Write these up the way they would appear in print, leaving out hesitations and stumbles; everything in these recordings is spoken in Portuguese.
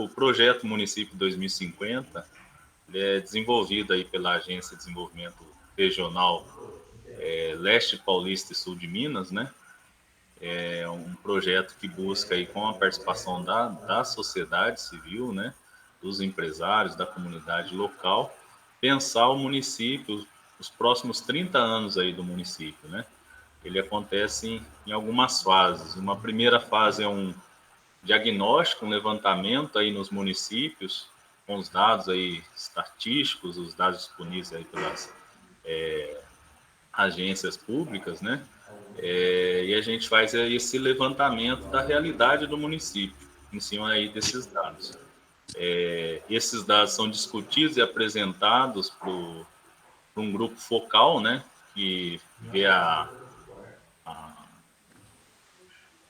o projeto Município 2050 é desenvolvido aí pela Agência de Desenvolvimento Regional Leste Paulista e Sul de Minas, né? É um projeto que busca aí com a participação da sociedade civil, né? Dos empresários, da comunidade local, pensar o município, os próximos 30 anos aí do município, né? Ele acontece em algumas fases. Uma primeira fase é um diagnóstico, um levantamento aí nos municípios, com os dados aí estatísticos, os dados disponíveis aí pelas agências públicas, né? E a gente faz aí esse levantamento da realidade do município, em cima aí desses dados. Esses dados são discutidos e apresentados para um grupo focal, né? Que vê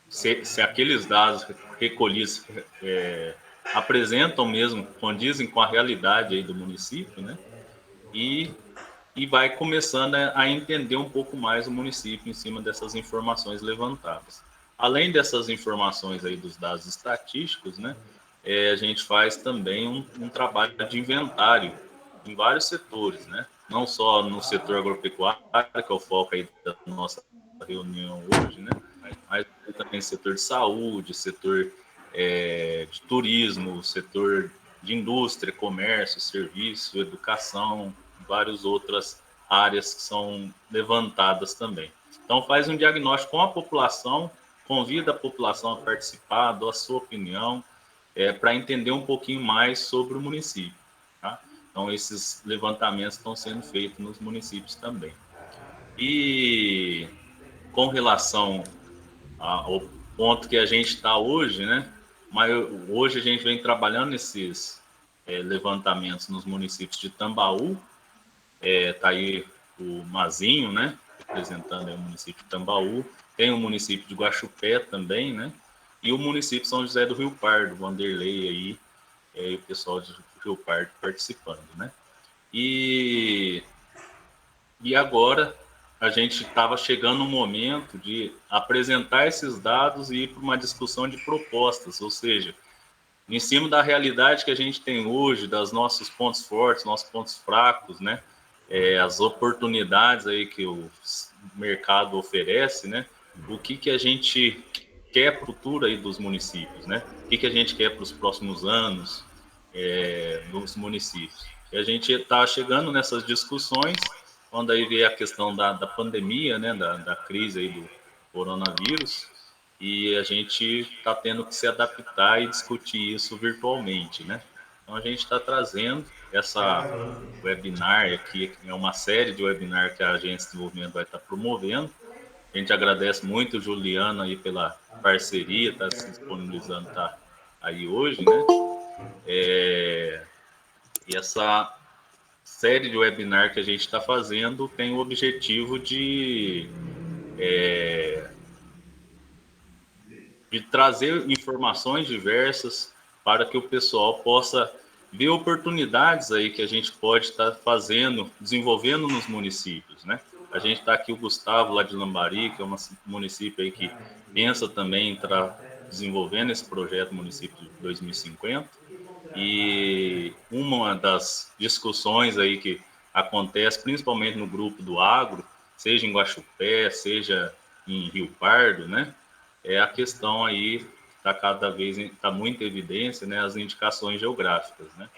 se aqueles dados recolhidos apresentam mesmo, condizem com a realidade aí do município, né? E, e vai começando a entender um pouco mais o município em cima dessas informações levantadas. Além dessas informações aí dos dados estatísticos, né? A gente faz também um trabalho de inventário em vários setores, né? Não só no setor agropecuário, que é o foco aí da nossa reunião hoje, né? Mas também setor de saúde, setor de turismo, setor de indústria, comércio, serviço, educação, várias outras áreas que são levantadas também. Então, faz um diagnóstico com a população, convida a população a participar, dá a sua opinião, para entender um pouquinho mais sobre o município. Tá? Então, esses levantamentos estão sendo feitos nos municípios também. E com relação ao ponto que a gente está hoje, né? Mas hoje a gente vem trabalhando nesses levantamentos nos municípios de Tambaú, está aí o Mazinho, né? Representando aí o município de Tambaú, tem o município de Guaxupé também, né? E o município de São José do Rio Pardo, Vanderlei aí, e o pessoal de Rio Pardo participando, né? E agora a gente estava chegando no momento de apresentar esses dados e ir para uma discussão de propostas, ou seja, em cima da realidade que a gente tem hoje, dos nossos pontos fortes, nossos pontos fracos, né? As oportunidades aí que o mercado oferece, né? O que a gente quer para o futuro aí dos municípios, né? O que a gente quer para os próximos anos nos municípios. E a gente está chegando nessas discussões, quando aí veio a questão da pandemia, né? Da crise aí do coronavírus, e a gente está tendo que se adaptar e discutir isso virtualmente, né? Então a gente está trazendo essa webinar aqui, é uma série de webinar que a Agência de Desenvolvimento vai estar promovendo. A gente agradece muito o Juliano aí pela parceria, está se disponibilizando, tá aí hoje, né? E essa série de webinar que a gente está fazendo tem o objetivo de trazer informações diversas para que o pessoal possa ver oportunidades aí que a gente pode estar fazendo, desenvolvendo nos municípios, né? A gente está aqui o Gustavo lá de Lambari, que é um município aí que pensa também em estar desenvolvendo esse projeto Município de 2050, e uma das discussões aí que acontece, principalmente no grupo do agro, seja em Guaxupé, seja em Rio Pardo, né? É a questão aí está cada vez está muita evidência, né, as indicações geográficas, né?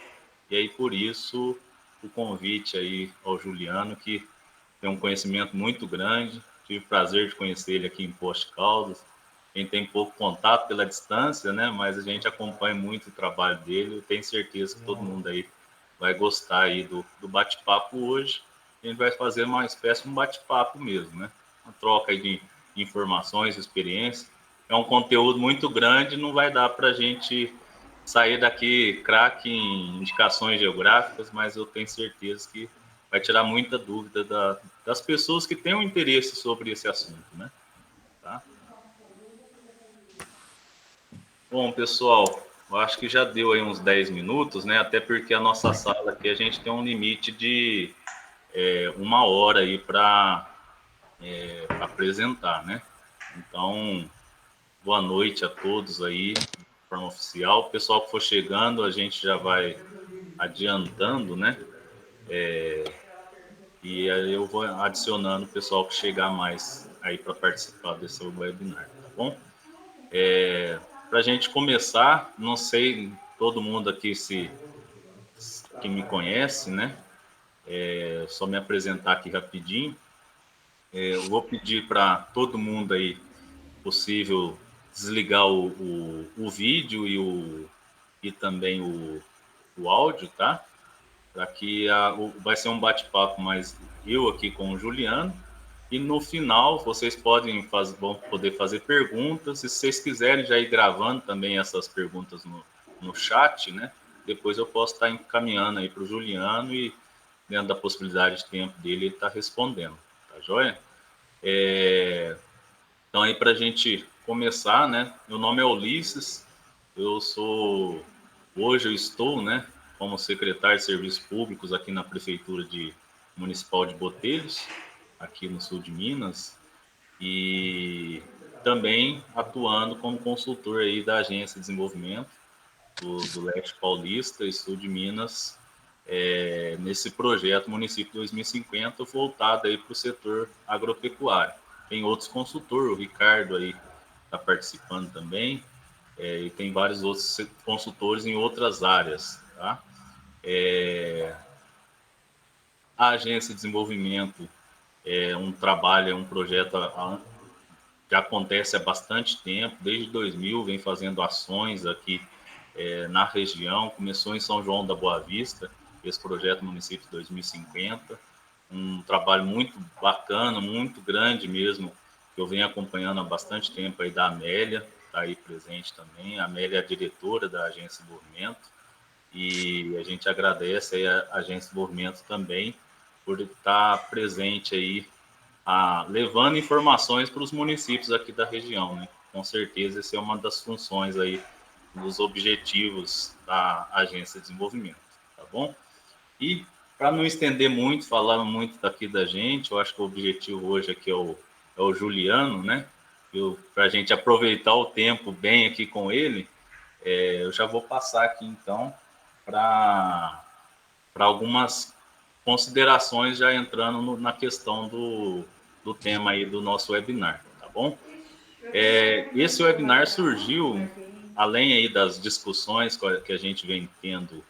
E aí por isso o convite aí ao Juliano, que tem um conhecimento muito grande, tive o prazer de conhecer ele aqui em Poços de Caldas. A gente tem pouco contato pela distância, né, mas a gente acompanha muito o trabalho dele. Eu tenho certeza que todo mundo aí vai gostar aí do bate-papo hoje. A gente vai fazer uma espécie de um bate-papo mesmo, né? Uma troca aí de informações, experiências. É um conteúdo muito grande, não vai dar para a gente sair daqui craque em indicações geográficas, mas eu tenho certeza que vai tirar muita dúvida das pessoas que têm um interesse sobre esse assunto, né? Tá? Bom, pessoal, eu acho que já deu aí uns 10 minutos, né? Até porque a nossa sala aqui, a gente tem um limite de 1 hora aí para apresentar, né? Então, boa noite a todos aí, de forma oficial. O pessoal que for chegando, a gente já vai adiantando, né? E aí eu vou adicionando o pessoal que chegar mais aí para participar desse webinar, tá bom? Para a gente começar, não sei todo mundo aqui que me conhece, né? Só me apresentar aqui rapidinho. Eu vou pedir para todo mundo aí, possível, desligar o vídeo e também o áudio, tá? Para que vai ser um bate-papo mais eu aqui com o Juliano. E no final vocês vão poder fazer perguntas. E se vocês quiserem já ir gravando também essas perguntas no chat, né? Depois eu posso estar encaminhando aí para o Juliano e dentro da possibilidade de tempo dele ele está respondendo, tá joia? Então aí para a gente começar, né? Meu nome é Ulisses, hoje eu estou, né, como secretário de Serviços Públicos aqui na Prefeitura Municipal de Botelhos, aqui no sul de Minas, e também atuando como consultor aí da Agência de Desenvolvimento do Leste Paulista e sul de Minas, nesse projeto Município 2050 voltado aí para o setor agropecuário. Tem outros consultores, o Ricardo aí está participando também, e tem vários outros consultores em outras áreas, tá? A Agência de Desenvolvimento é um trabalho, é um projeto que acontece há bastante tempo, desde 2000 vem fazendo ações aqui na região, começou em São João da Boa Vista, esse projeto Município 2050, um trabalho muito bacana, muito grande mesmo, que eu venho acompanhando há bastante tempo aí da Amélia, está aí presente também, a Amélia é a diretora da Agência de Desenvolvimento, e a gente agradece aí a Agência de Desenvolvimento também por estar presente aí, levando informações para os municípios aqui da região, né? Com certeza essa é uma das funções aí, dos objetivos da Agência de Desenvolvimento, tá bom? E para não estender muito, falar muito daqui da gente, eu acho que o objetivo hoje aqui é o Juliano, né? Para a gente aproveitar o tempo bem aqui com ele, eu já vou passar aqui então para algumas considerações já entrando na questão do tema aí do nosso webinar, tá bom? Esse webinar surgiu, além aí das discussões que a gente vem tendo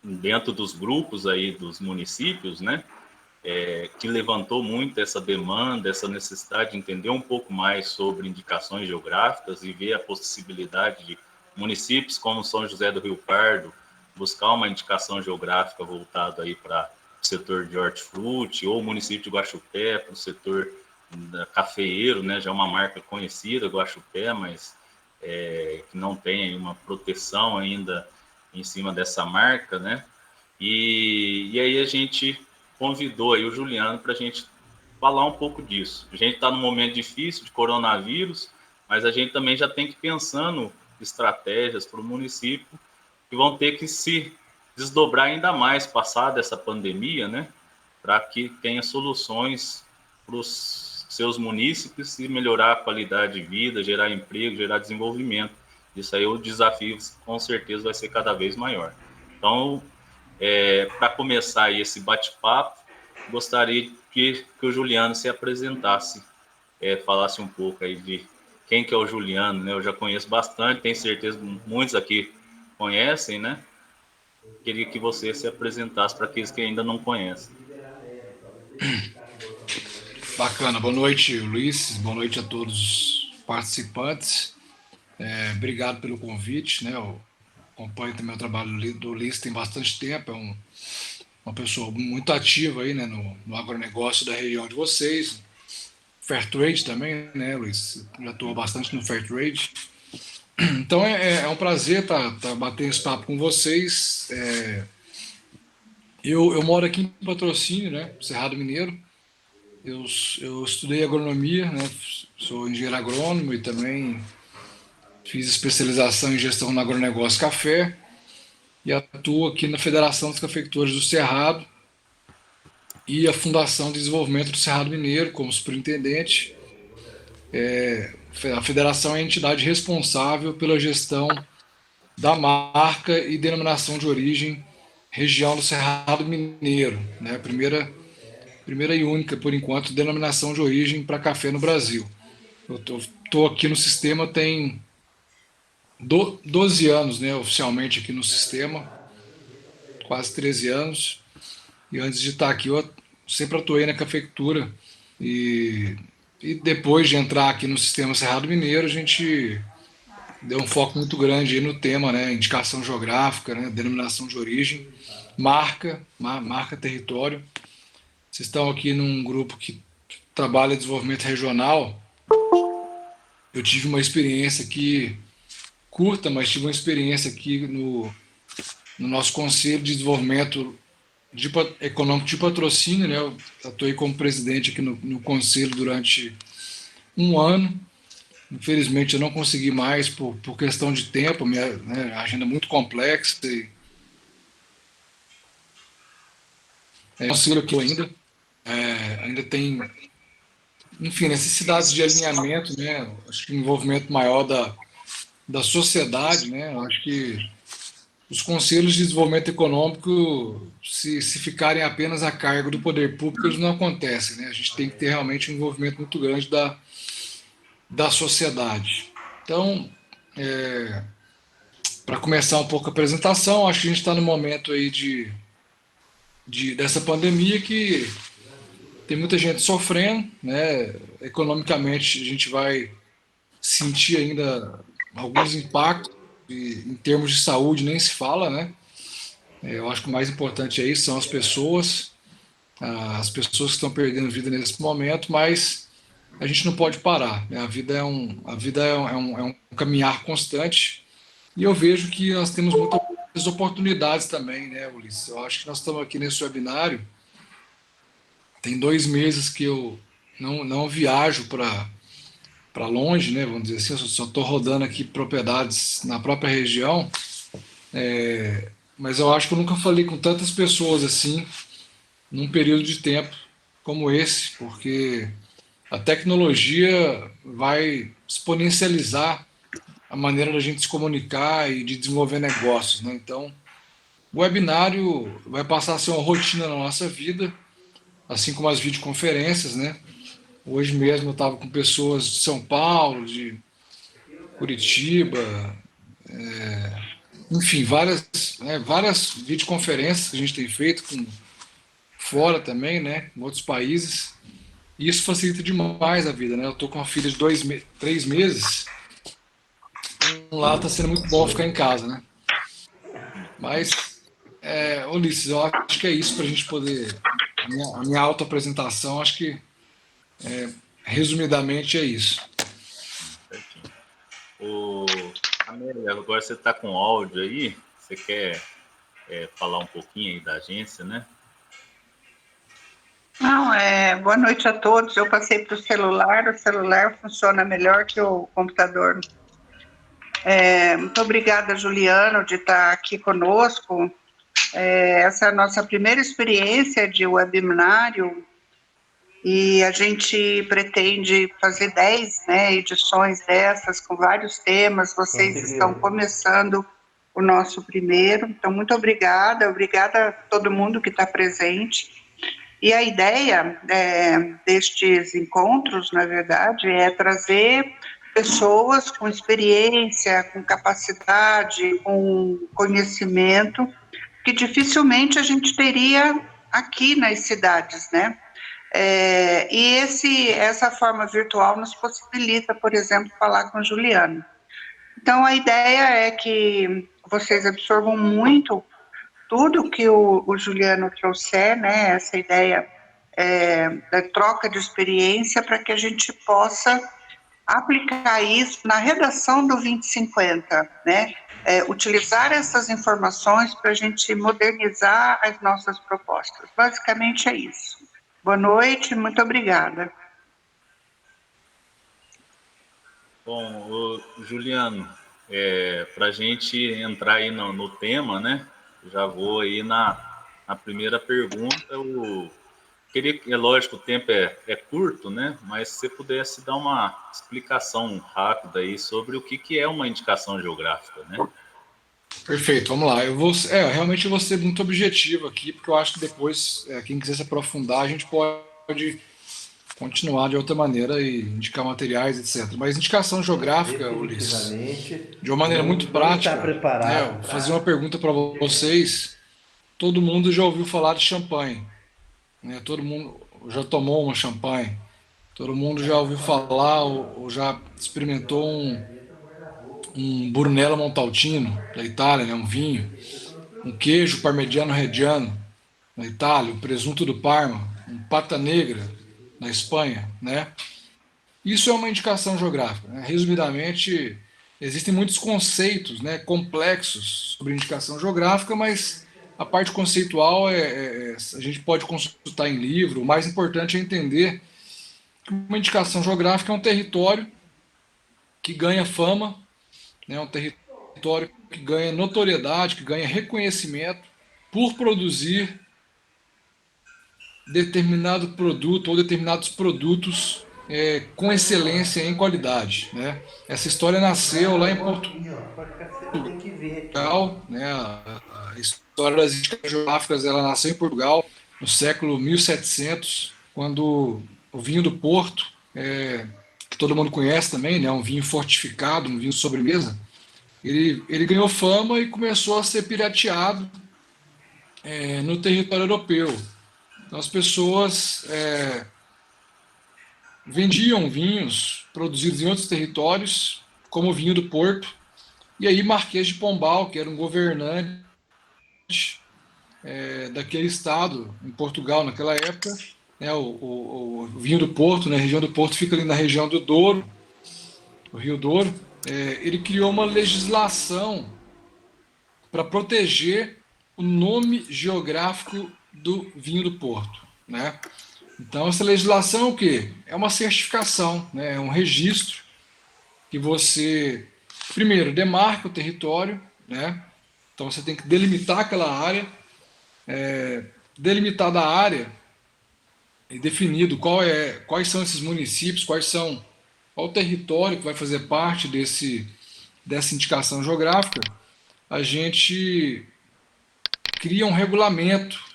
dentro dos grupos aí dos municípios, né? Que levantou muito essa demanda, essa necessidade de entender um pouco mais sobre indicações geográficas e ver a possibilidade de municípios como São José do Rio Pardo buscar uma indicação geográfica voltada aí para o setor de hortifruti, ou o município de Guaxupé para o setor cafeeiro, né? Já é uma marca conhecida, Guaxupé, mas que não tem uma proteção ainda em cima dessa marca, né? E aí a gente convidou aí o Juliano para a gente falar um pouco disso. A gente está num momento difícil de coronavírus, mas a gente também já tem que ir pensando estratégias para o município que vão ter que se desdobrar ainda mais passada essa pandemia, né? Para que tenha soluções para os seus munícipes e melhorar a qualidade de vida, gerar emprego, gerar desenvolvimento. Isso aí o desafio com certeza vai ser cada vez maior. Então, para começar aí esse bate-papo, gostaria que o Juliano se apresentasse, falasse um pouco aí de quem que é o Juliano, né? Eu já conheço bastante, tenho certeza que muitos aqui conhecem, né? Queria que você se apresentasse para aqueles que ainda não conhecem. Bacana, boa noite, Luiz, boa noite a todos os participantes. Obrigado pelo convite, né? Eu acompanho também o trabalho do Luiz tem bastante tempo, uma pessoa muito ativa aí, né, no agronegócio da região de vocês. Fairtrade também, né, Luiz? Já atuou bastante no Fairtrade. Então é um prazer tá batendo esse papo com vocês. Eu moro aqui em Patrocínio, né, Cerrado Mineiro. Eu estudei agronomia, né, sou engenheiro agrônomo e também fiz especialização em gestão no agronegócio café e atuo aqui na Federação dos Cafeicultores do Cerrado e a Fundação de Desenvolvimento do Cerrado Mineiro como superintendente. A federação é a entidade responsável pela gestão da marca e denominação de origem região do Cerrado Mineiro, né? Primeira e única, por enquanto, denominação de origem para café no Brasil. Eu tô aqui no sistema tem 12 anos, né, oficialmente aqui no sistema, quase 13 anos. E antes de estar aqui, eu sempre atuei na cafeicultura. E, e depois de entrar aqui no sistema Cerrado Mineiro, a gente deu um foco muito grande aí no tema, né? Indicação geográfica, né? Denominação de origem, marca território. Vocês estão aqui num grupo que trabalha desenvolvimento regional. Eu tive uma experiência aqui curta, mas tive uma experiência aqui no nosso Conselho de Desenvolvimento Econômico de Patrocínio, né? Eu atuei como presidente aqui no Conselho durante um ano. Infelizmente eu não consegui mais por questão de tempo, minha, né, agenda muito complexa e conselho aqui ainda. Ainda tem, enfim, necessidades de alinhamento, né? Acho que um envolvimento maior da sociedade, né? Acho que os conselhos de desenvolvimento econômico, se ficarem apenas a cargo do poder público, eles não acontecem, né? A gente tem que ter realmente um envolvimento muito grande da sociedade. Então, para começar um pouco a apresentação, acho que a gente está no momento aí dessa pandemia que tem muita gente sofrendo, né? Economicamente, a gente vai sentir ainda alguns impactos, e em termos de saúde nem se fala, né? Eu acho que o mais importante aí são as pessoas que estão perdendo vida nesse momento, mas a gente não pode parar, né? A vida é um caminhar constante e eu vejo que nós temos muitas oportunidades também, né, Ulisses? Eu acho que nós estamos aqui nesse webinário, tem 2 meses que eu não viajo para longe, né? Vamos dizer assim, eu só estou rodando aqui propriedades na própria região, mas eu acho que eu nunca falei com tantas pessoas assim num período de tempo como esse, porque a tecnologia vai exponencializar a maneira da gente se comunicar e de desenvolver negócios, né? Então, o webinário vai passar a ser uma rotina na nossa vida, assim como as videoconferências, né? Hoje mesmo eu estava com pessoas de São Paulo, de Curitiba, enfim, várias videoconferências que a gente tem feito com fora também, né? Em outros países. E isso facilita demais a vida, né? Eu tô com uma filha de 3 meses, lá tá sendo muito bom ficar em casa, né? Mas, Ulisses, eu acho que é isso para a gente poder. A minha auto-apresentação, acho que, resumidamente, é isso. Certinho. Amélia, agora você está com áudio aí, você quer falar um pouquinho aí da agência, né? Não, boa noite a todos. Eu passei para o celular funciona melhor que o computador. Muito obrigada, Juliano, de estar aqui conosco. Essa é a nossa primeira experiência de webinário e a gente pretende fazer 10, né, edições dessas com vários temas. Vocês estão começando o nosso primeiro, então muito obrigada a todo mundo que está presente. E a ideia destes encontros, na verdade, é trazer pessoas com experiência, com capacidade, com conhecimento, que dificilmente a gente teria aqui nas cidades, né? E essa forma virtual nos possibilita, por exemplo, falar com o Juliano. Então, a ideia é que vocês absorvam muito tudo que o Juliano trouxer, né, essa ideia da troca de experiência, para que a gente possa aplicar isso na redação do 2050, né, utilizar essas informações para a gente modernizar as nossas propostas. Basicamente é isso. Boa noite, muito obrigada. Bom, Juliano, para a gente entrar aí no tema, né? Já vou aí na primeira pergunta. queria, é lógico, o tempo é curto, né? Mas se você pudesse dar uma explicação rápida aí sobre o que é uma indicação geográfica, né? Perfeito, vamos lá. Realmente eu vou ser muito objetivo aqui, porque eu acho que depois, quem quiser se aprofundar, a gente pode continuar de outra maneira e indicar materiais, etc. Mas indicação geográfica, Ulisses, de uma maneira muito prática, né, eu vou fazer uma pergunta para vocês. Todo mundo já ouviu falar de champanhe, né? Todo mundo já tomou uma champanhe. Todo mundo já ouviu falar ou já experimentou um Brunello Montalcino da Itália, né? Um vinho. Um queijo parmegiano reggiano na Itália, o presunto do Parma, um pata negra na Espanha, né? Isso é uma indicação geográfica, né? Resumidamente, existem muitos conceitos, né, complexos sobre indicação geográfica, mas a parte conceitual a gente pode consultar em livro. O mais importante é entender que uma indicação geográfica é um território que ganha fama, né, um território que ganha notoriedade, que ganha reconhecimento por produzir determinado produto ou determinados produtos com excelência em qualidade, né? Essa história nasceu lá em Portugal, né? A história das indicações geográficas ela nasceu em Portugal no século 1700, quando o vinho do Porto, que todo mundo conhece também, né? Um vinho fortificado, um vinho sobremesa, ele ganhou fama e começou a ser pirateado no território europeu. Então as pessoas vendiam vinhos produzidos em outros territórios, como o vinho do Porto, e aí Marquês de Pombal, que era um governante daquele estado, em Portugal naquela época, né, o vinho do Porto, né, a região do Porto fica ali na região do Douro, o Rio Douro, ele criou uma legislação para proteger o nome geográfico do vinho do Porto, né? Então, essa legislação é o quê? É uma certificação, né? É um registro que você, primeiro, demarca o território, né? Então, você tem que delimitar aquela área, delimitada a área e definido quais são esses municípios, qual o território que vai fazer parte dessa indicação geográfica, a gente cria um regulamento,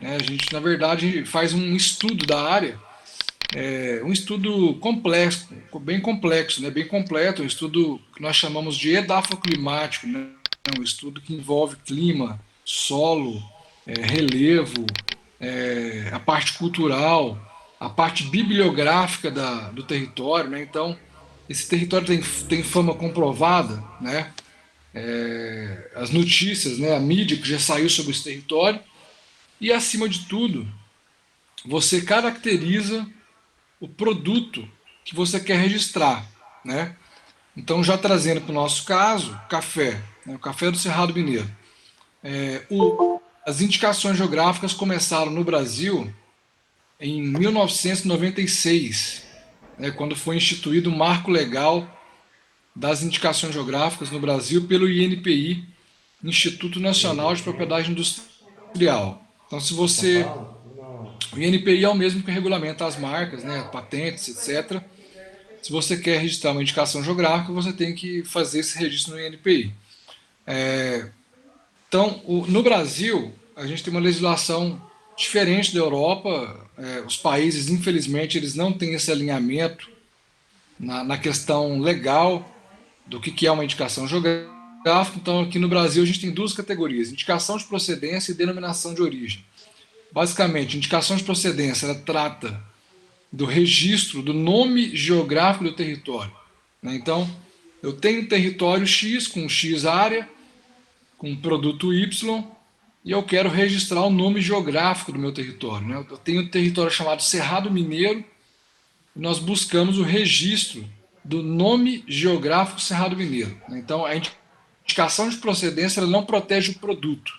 né? A gente, na verdade, faz um estudo da área, um estudo complexo, bem complexo, né? Bem completo, um estudo que nós chamamos de edafoclimático, né? Um estudo que envolve clima, solo, relevo, a parte cultural, a parte bibliográfica do território, né? Então, esse território tem fama comprovada, né? As notícias, né? A mídia que já saiu sobre esse território. E, acima de tudo, você caracteriza o produto que você quer registrar, né? Então, já trazendo para o nosso caso, café, né? O café do Cerrado Mineiro. As indicações geográficas começaram no Brasil em 1996, né, quando foi instituído o Marco Legal das Indicações Geográficas no Brasil pelo INPI, Instituto Nacional de Propriedade Industrial. Então, o INPI é o mesmo que regulamenta as marcas, né, patentes, etc. Se você quer registrar uma indicação geográfica, você tem que fazer esse registro no INPI. Então, no Brasil, a gente tem uma legislação diferente da Europa. Os países, infelizmente, eles não têm esse alinhamento na questão legal do que é uma indicação geográfica. Então, aqui no Brasil, a gente tem duas categorias: indicação de procedência e denominação de origem. Basicamente, indicação de procedência, ela trata do registro do nome geográfico do território, né? Então, eu tenho território X, com X área, com produto Y, e eu quero registrar o nome geográfico do meu território, né? Eu tenho um território chamado Cerrado Mineiro, e nós buscamos o registro do nome geográfico Cerrado Mineiro. Então, a indicação de procedência ela não protege o produto,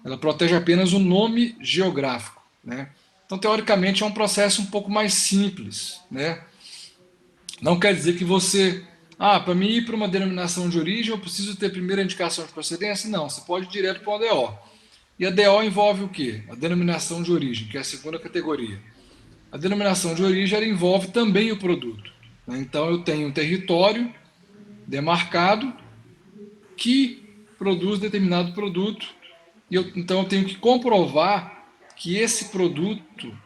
ela protege apenas o nome geográfico, né? Então, teoricamente, é um processo um pouco mais simples, né? Não quer dizer que você... para mim ir para uma denominação de origem, eu preciso ter primeiro a indicação de procedência? Não, você pode ir direto para o ODO. E a DO envolve o quê? A denominação de origem, que é a segunda categoria. A denominação de origem ela envolve também o produto, né? Então, eu tenho um território demarcado que produz determinado produto, e então eu tenho que comprovar que esse produto,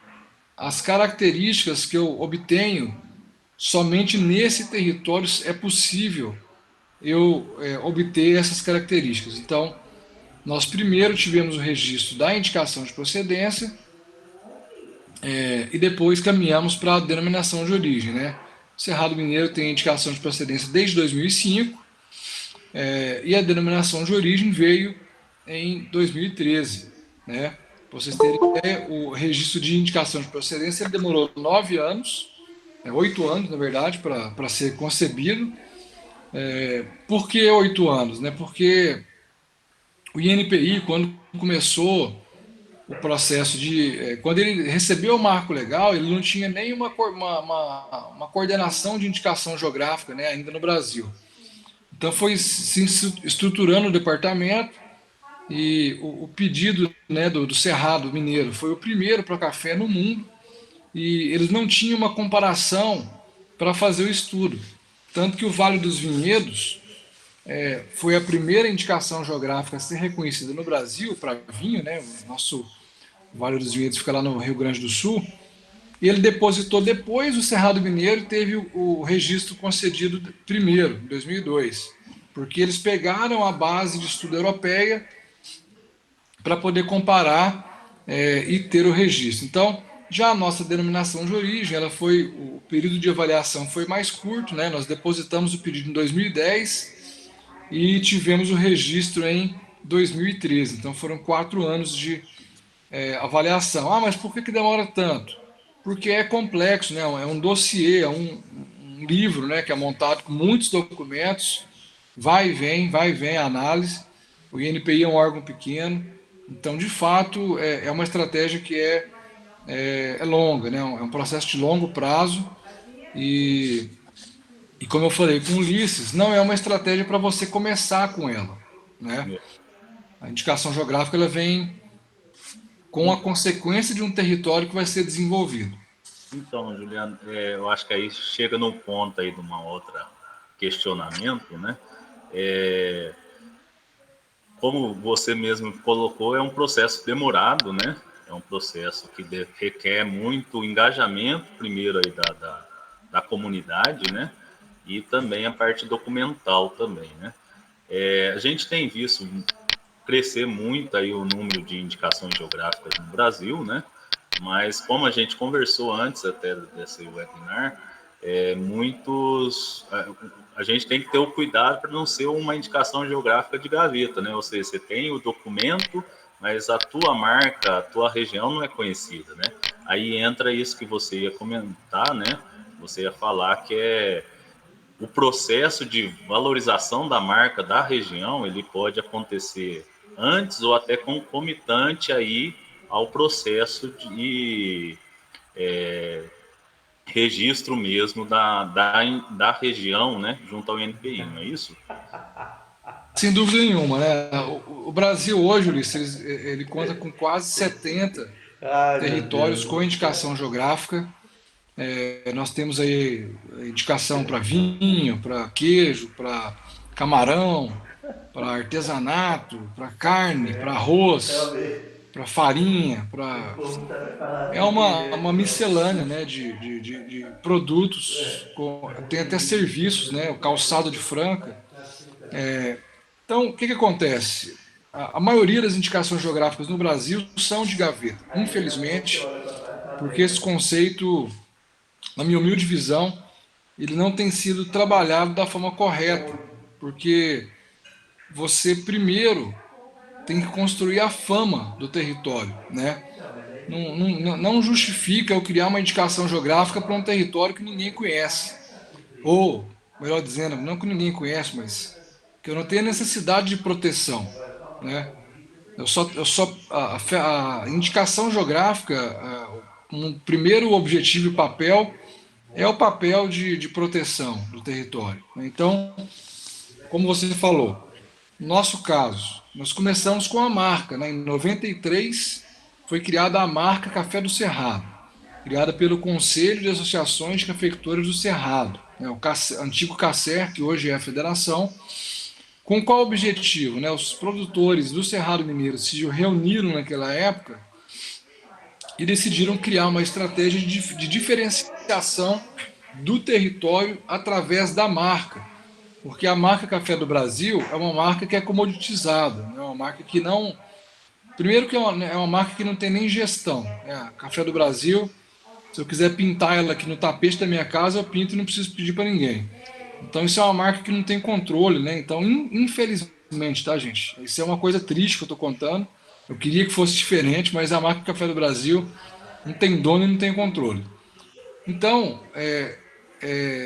as características que eu obtenho, somente nesse território é possível eu obter essas características. Então, nós primeiro tivemos o registro da indicação de procedência e depois caminhamos para a denominação de origem, né? O Cerrado Mineiro tem indicação de procedência desde 2005 e a denominação de origem veio em 2013, né? Para vocês terem ideia, o registro de indicação de procedência ele demorou 9 anos, 8 anos, na verdade, para ser concebido. Por que 8 anos? Né? Porque o INPI, quando começou o processo de... Quando ele recebeu o marco legal, ele não tinha nem uma coordenação de indicação geográfica, né, ainda no Brasil. Então foi se estruturando o departamento e o pedido, né, do Cerrado Mineiro foi o primeiro para café no mundo e eles não tinham uma comparação para fazer o estudo. Tanto que o Vale dos Vinhedos foi a primeira indicação geográfica a ser reconhecida no Brasil para vinho, né? O nosso Vale dos Vinhedos fica lá no Rio Grande do Sul. E ele depositou depois o Cerrado Mineiro e teve o registro concedido primeiro, em 2002. Porque eles pegaram a base de estudo europeia para poder comparar e ter o registro. Então, já a nossa denominação de origem, o período de avaliação foi mais curto, né? Nós depositamos o pedido em 2010 e tivemos o registro em 2013. Então, foram 4 anos de avaliação. Mas por que demora tanto? Porque é complexo, né? É um dossiê, é um livro, né, que é montado com muitos documentos, vai e vem a análise. O INPI é um órgão pequeno, então, de fato, é uma estratégia que é longa, né? É um processo de longo prazo e como eu falei com o Ulisses, não é uma estratégia para você começar com ela, né? A indicação geográfica ela vem com a consequência de um território que vai ser desenvolvido. Então, Juliano, eu acho que aí chega no ponto aí de uma outra questionamento, né? Como você mesmo colocou, é um processo demorado, né? É um processo que requer muito engajamento, primeiro aí da comunidade, né? E também a parte documental também, né? A gente tem visto crescer muito aí o número de indicações geográficas no Brasil, né? Mas como a gente conversou antes até desse webinar, a gente tem que ter o cuidado para não ser uma indicação geográfica de gaveta, né? Ou seja, você tem o documento, mas a tua marca, a tua região não é conhecida, né? Aí entra isso que você ia comentar, né? Você ia falar que o processo de valorização da marca da região, ele pode acontecer antes ou até concomitante aí ao processo de registro mesmo da região, né, junto ao INPI, não é isso? Sem dúvida nenhuma, né? O Brasil hoje, Ulisses, ele conta com quase 70 territórios com indicação geográfica. Nós temos aí indicação para vinho, para queijo, para camarão, para artesanato, para carne, para arroz, para farinha, é uma miscelânea, né, de produtos, tem até serviços, né, o calçado de Franca. Então, o que acontece? A maioria das indicações geográficas no Brasil são de gaveta, infelizmente, porque esse conceito, na minha humilde visão, ele não tem sido trabalhado da forma correta, porque você primeiro tem que construir a fama do território, né? Não justifica eu criar uma indicação geográfica para um território que ninguém conhece, ou, melhor dizendo, não que ninguém conhece, mas que eu não tenho necessidade de proteção, né? A indicação geográfica, um primeiro objetivo e papel é o papel de proteção do território. Então, como você falou, No nosso caso, nós começamos com a marca, né? Em 93 foi criada a marca Café do Cerrado, criada pelo Conselho de Associações de Cafeicultores do Cerrado, né? O antigo CACER, que hoje é a federação. Com qual objetivo? Né? Os produtores do Cerrado Mineiro se reuniram naquela época e decidiram criar uma estratégia de diferenciação do território através da marca. Porque a marca Café do Brasil é uma marca que é comoditizada, é uma marca que não... Primeiro que é uma marca que não tem nem gestão. Né? Café do Brasil, se eu quiser pintar ela aqui no tapete da minha casa, eu pinto e não preciso pedir para ninguém. Então isso é uma marca que não tem controle, né? Então, infelizmente, tá, gente? Isso é uma coisa triste que eu estou contando. Eu queria que fosse diferente, mas a marca Café do Brasil não tem dono e não tem controle. Então,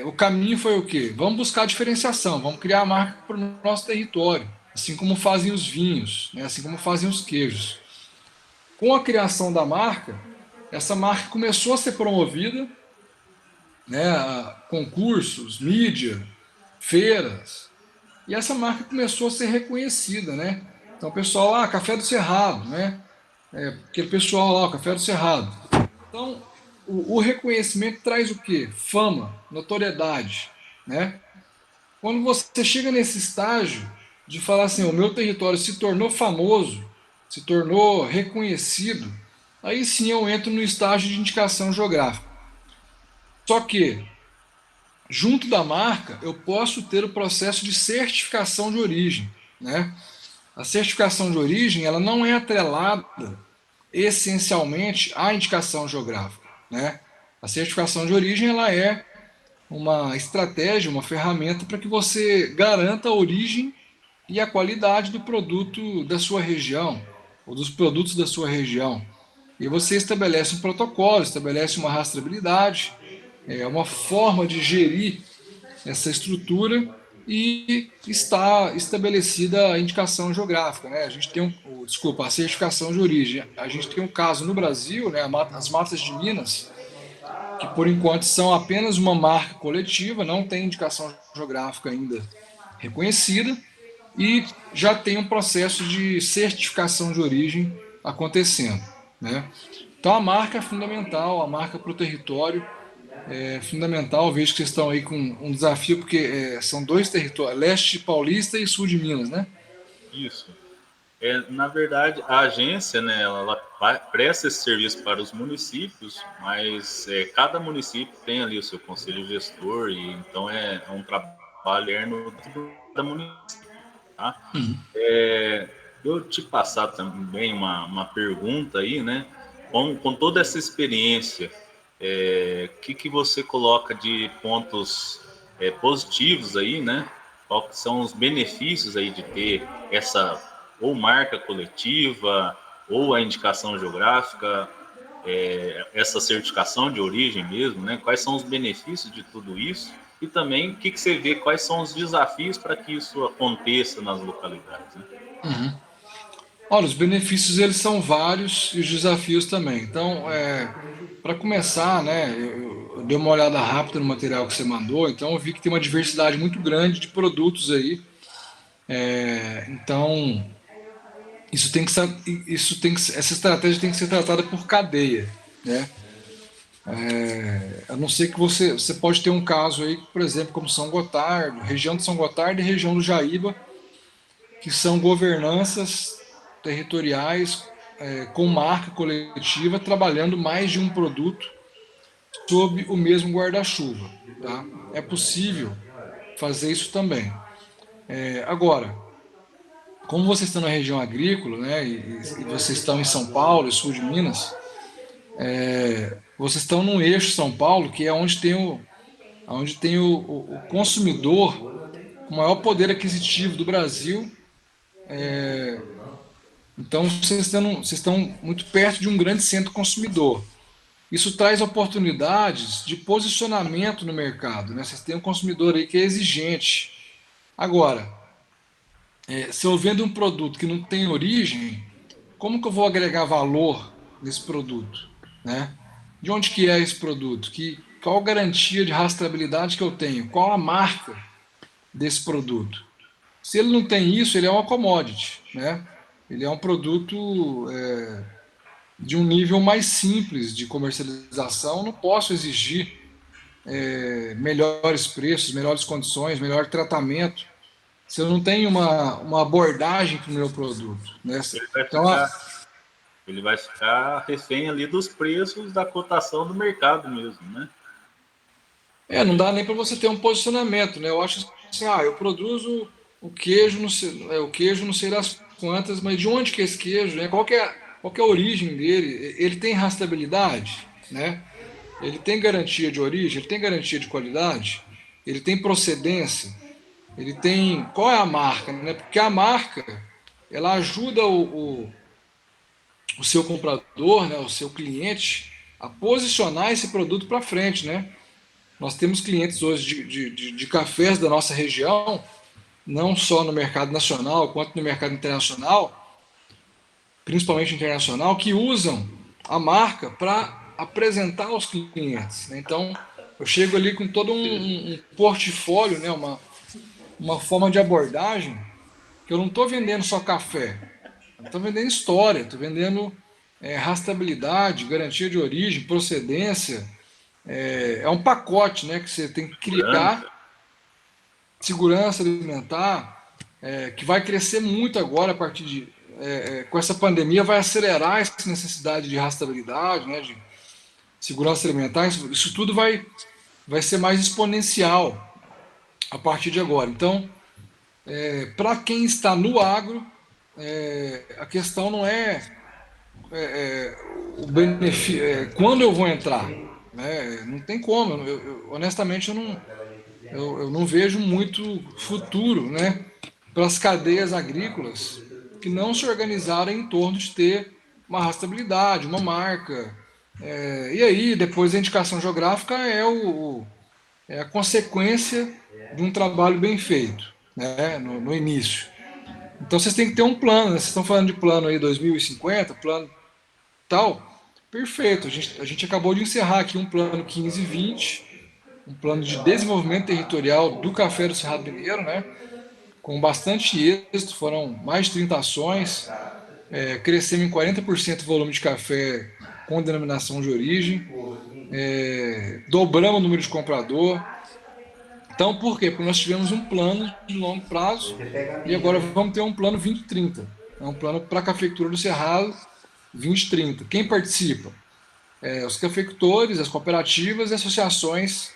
o caminho foi o quê? Vamos buscar diferenciação, vamos criar a marca para o nosso território, assim como fazem os vinhos, né? Assim como fazem os queijos. Com a criação da marca, essa marca começou a ser promovida, né? Concursos, mídia, feiras, e essa marca começou a ser reconhecida, né? Então o pessoal, Café do Cerrado, né? Aquele pessoal lá, Café do Cerrado. Então, o reconhecimento traz o quê? Fama, notoriedade, né? Quando você chega nesse estágio de falar assim, o meu território se tornou famoso, se tornou reconhecido, aí sim eu entro no estágio de indicação geográfica. Só que, junto da marca, eu posso ter o processo de certificação de origem, né? A certificação de origem, ela não é atrelada essencialmente à indicação geográfica, né? A certificação de origem, ela é uma estratégia, uma ferramenta para que você garanta a origem e a qualidade do produto da sua região, ou dos produtos da sua região. E você estabelece um protocolo, estabelece uma rastreabilidade, uma forma de gerir essa estrutura e está estabelecida a indicação geográfica, né? A gente tem a certificação de origem. A gente tem um caso no Brasil, né? As matas de Minas, que por enquanto são apenas uma marca coletiva, não tem indicação geográfica ainda reconhecida e já tem um processo de certificação de origem acontecendo, né? Então a marca é fundamental, a marca para o território é fundamental. Vejo que vocês estão aí com um desafio, porque são dois territórios, leste paulista e sul de Minas, né? Isso. Na verdade, a agência, né, ela presta esse serviço para os municípios, mas cada município tem ali o seu conselho gestor, e então é um trabalho interno da município. Tá? Eu te passar também uma pergunta aí, né? Com toda essa experiência, que você coloca de pontos positivos aí, né? Quais são os benefícios aí de ter essa ou marca coletiva ou a indicação geográfica, essa certificação de origem mesmo, né? Quais são os benefícios de tudo isso? E também o que você vê, quais são os desafios para que isso aconteça nas localidades, né? Uhum. Olha, os benefícios eles são vários e os desafios também. Então, para começar, né, eu dei uma olhada rápida no material que você mandou, então eu vi que tem uma diversidade muito grande de produtos aí. Então, essa estratégia tem que ser tratada por cadeia, né? A não ser que você pode ter um caso aí, por exemplo, como São Gotardo, região de São Gotardo e região do Jaíba, que são governanças territoriais com marca coletiva, trabalhando mais de um produto sob o mesmo guarda-chuva. Tá? É possível fazer isso também. Agora, como vocês estão na região agrícola, né, e vocês estão em São Paulo e sul de Minas, vocês estão num eixo São Paulo, que é onde tem o consumidor com o maior poder aquisitivo do Brasil. Então, vocês estão muito perto de um grande centro consumidor. Isso traz oportunidades de posicionamento no mercado, né? Vocês têm um consumidor aí que é exigente. Agora, se eu vendo um produto que não tem origem, como que eu vou agregar valor nesse produto, né? De onde que é esse produto? Qual a garantia de rastreabilidade que eu tenho? Qual a marca desse produto? Se ele não tem isso, ele é uma commodity, né? Ele é um produto de um nível mais simples de comercialização. Não posso exigir melhores preços, melhores condições, melhor tratamento, se eu não tenho uma abordagem para o meu produto, né? Ele vai Então, ficar, ele vai ficar refém ali dos preços da cotação do mercado mesmo, né? não dá nem para você ter um posicionamento, né? Eu acho assim, eu produzo o queijo, não sei, o queijo não sei das quantas, mas de onde que é esse queijo, né? Qual que é a origem dele? Ele tem rastreabilidade, né? Ele tem garantia de origem, ele tem garantia de qualidade, ele tem procedência, ele tem... Qual é a marca, né? Porque a marca, ela ajuda o seu comprador, né, o seu cliente, a posicionar esse produto para frente, né? Nós temos clientes hoje de cafés da nossa região, não só no mercado nacional, quanto no mercado internacional, principalmente internacional, que usam a marca para apresentar aos clientes, né? Então, eu chego ali com todo um portfólio, né? Uma forma de abordagem, que eu não estou vendendo só café, eu estou vendendo história, estou vendendo rastreabilidade, garantia de origem, procedência. É um pacote, né, que você tem que criar, Segurança. segurança alimentar, que vai crescer muito agora a partir de... com essa pandemia vai acelerar essa necessidade de rastreabilidade, né, de segurança alimentar. Isso tudo vai ser mais exponencial a partir de agora. Então, para quem está no agro, a questão não o benefício, quando eu vou entrar, né? Não tem como. Honestamente, eu não vejo muito futuro, né, para as cadeias agrícolas que não se organizaram em torno de ter uma rastreabilidade, uma marca. E aí, depois a indicação geográfica é a consequência de um trabalho bem feito, né, no início. Então vocês têm que ter um plano, né? Vocês estão falando de plano aí 2050, plano tal. Perfeito. A gente acabou de encerrar aqui um plano 15-20, um plano de desenvolvimento territorial do Café do Cerrado Mineiro, né? Com bastante êxito, foram mais de 30 ações, crescemos em 40% o volume de café com denominação de origem, dobramos o número de comprador. Então, por quê? Porque nós tivemos um plano de longo prazo e agora vamos ter um plano 2030. É um plano para a Cafeicultura do Cerrado 2030. Quem participa? Os cafeicultores, as cooperativas e associações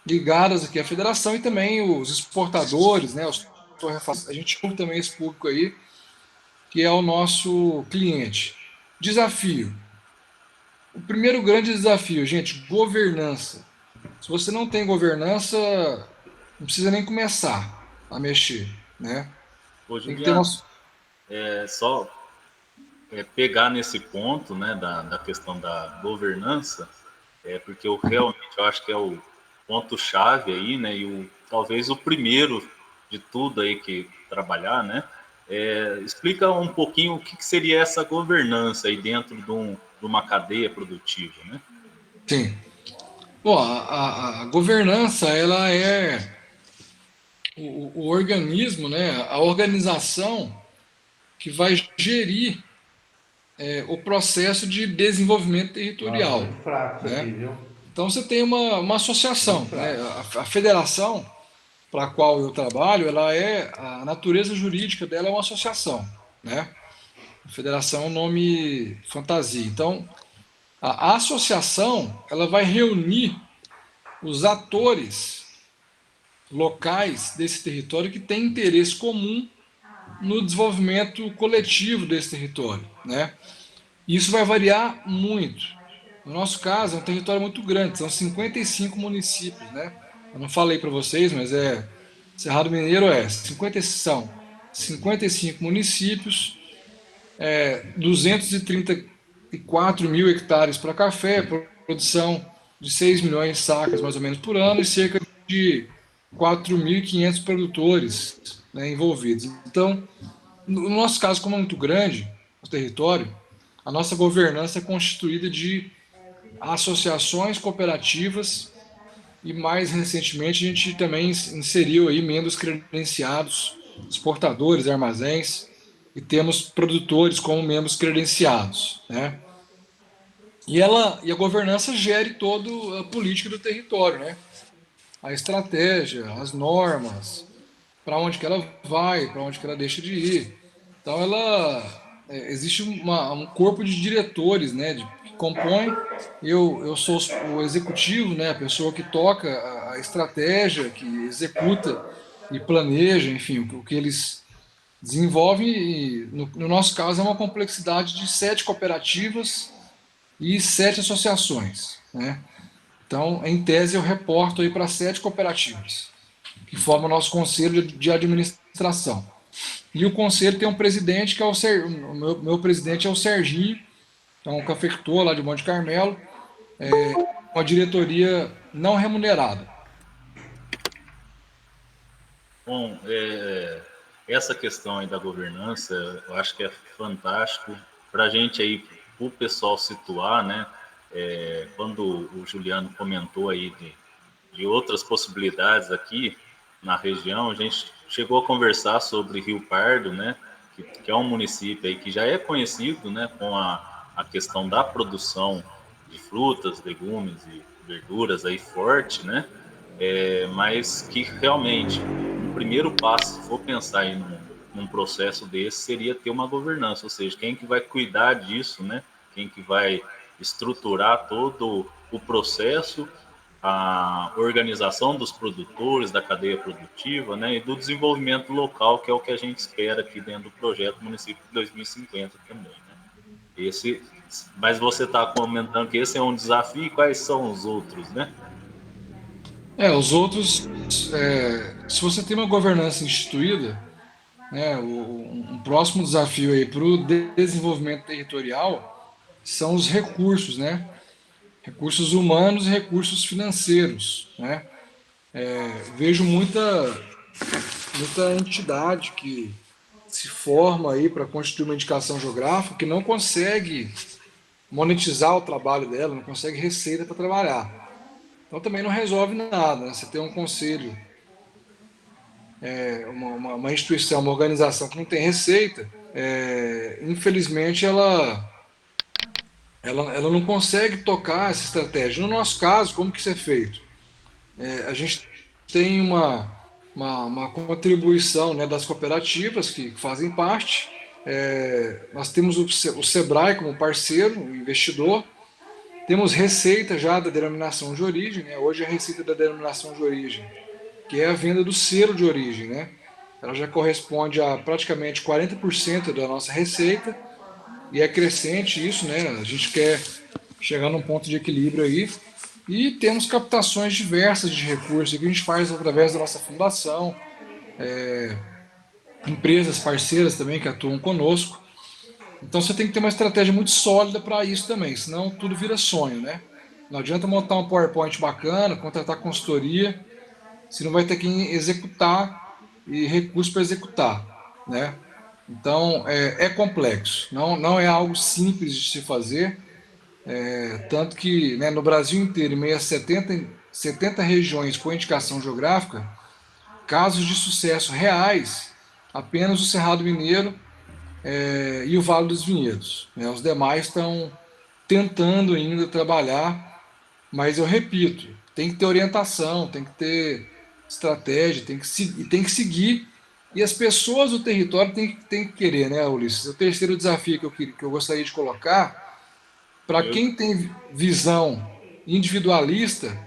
ligadas aqui à federação e também os exportadores, né? A gente ouve também esse público aí, que é o nosso cliente. Desafio. O primeiro grande desafio, gente, governança. Se você não tem governança, não precisa nem começar a mexer, né? Ô, Tem que ter uma... Juliano, só pegar nesse ponto, né, da questão da governança, porque realmente eu acho que é o ponto-chave aí, né, e talvez o primeiro de tudo aí que trabalhar, né, explica um pouquinho o que seria essa governança aí dentro de uma cadeia produtiva, né? Sim. Bom, a governança, ela é o organismo, né, a organização que vai gerir o processo de desenvolvimento territorial. Né? Então você tem uma associação, né? A federação para a qual eu trabalho, a natureza jurídica dela é uma associação, né? A federação é um nome fantasia. Então a associação ela vai reunir os atores locais desse território que têm interesse comum no desenvolvimento coletivo desse território, né? Isso vai variar muito. No nosso caso, é um território muito grande, são 55 municípios, né? Eu não falei para vocês, mas Cerrado Mineiro são 55 municípios, 234 mil hectares para café, produção de 6 milhões de sacas mais ou menos por ano e cerca de 4.500 produtores, né, envolvidos. Então, no nosso caso, como é muito grande o território, a nossa governança é constituída de associações cooperativas e, mais recentemente, a gente também inseriu aí membros credenciados exportadores, armazéns, e temos produtores como membros credenciados, né? E a governança gere toda a política do território, né? A estratégia, as normas, para onde que ela vai, para onde que ela deixa de ir. Então, existe um corpo de diretores, né, que compõe. Eu sou o executivo, né, a pessoa que toca a estratégia, que executa e planeja, enfim, o que eles desenvolvem. E, no nosso caso, é uma complexidade de 7 cooperativas e 7 associações, né? Então, em tese, eu reporto aí para 7 cooperativas, que formam o nosso conselho de administração. E o conselho tem um presidente, que é o meu presidente é o Serginho, é um cafeicultor lá de Monte Carmelo, uma diretoria não remunerada. Bom, essa questão aí da governança, eu acho que é fantástico para a gente aí, o pessoal situar, né? Quando o Juliano comentou aí de outras possibilidades aqui na região, a gente chegou a conversar sobre Rio Pardo, né? Que é um município aí que já é conhecido, né? Com a questão da produção de frutas, legumes e verduras aí forte, né? Mas que realmente o primeiro passo, se for pensar em num processo desse, seria ter uma governança, ou seja, quem que vai cuidar disso, né? Quem que vai estruturar todo o processo, a organização dos produtores, da cadeia produtiva, né? E do desenvolvimento local, que é o que a gente espera aqui dentro do projeto Município de 2050 também, né? Mas você está comentando que esse é um desafio, e quais são os outros, né? Os outros, se você tem uma governança instituída, né, um próximo desafio aí para o desenvolvimento territorial são os recursos, né? Recursos humanos e recursos financeiros, né? Vejo muita entidade que se forma aí para constituir uma indicação geográfica que não consegue monetizar o trabalho dela, não consegue receita para trabalhar. Então também não resolve nada, né? Você tem um conselho, uma instituição, uma organização que não tem receita, infelizmente ela não consegue tocar essa estratégia. No nosso caso, como que isso é feito? A gente tem uma contribuição, né, das cooperativas que fazem parte. Nós temos o Sebrae como parceiro, um investidor. Temos receita já da denominação de origem, né? Hoje a receita da denominação de origem, que é a venda do selo de origem, né? Ela já corresponde a praticamente 40% da nossa receita, e é crescente isso, né? A gente quer chegar num ponto de equilíbrio aí. E temos captações diversas de recursos que a gente faz através da nossa fundação, empresas parceiras também que atuam conosco. Então você tem que ter uma estratégia muito sólida para isso também, senão tudo vira sonho, né? Não adianta montar um PowerPoint bacana, contratar consultoria, se não vai ter quem executar e recursos para executar, né? Então é complexo, não é algo simples de se fazer, tanto que, né, no Brasil inteiro, em meio a 70 regiões com indicação geográfica, casos de sucesso reais, apenas o Cerrado Mineiro e o Vale dos Vinhedos, né? Os demais estão tentando ainda trabalhar, mas eu repito, tem que ter orientação, tem que ter estratégia, tem que seguir, e as pessoas do território têm que querer, né, Ulisses? O terceiro desafio que eu gostaria de colocar, para quem tem visão individualista,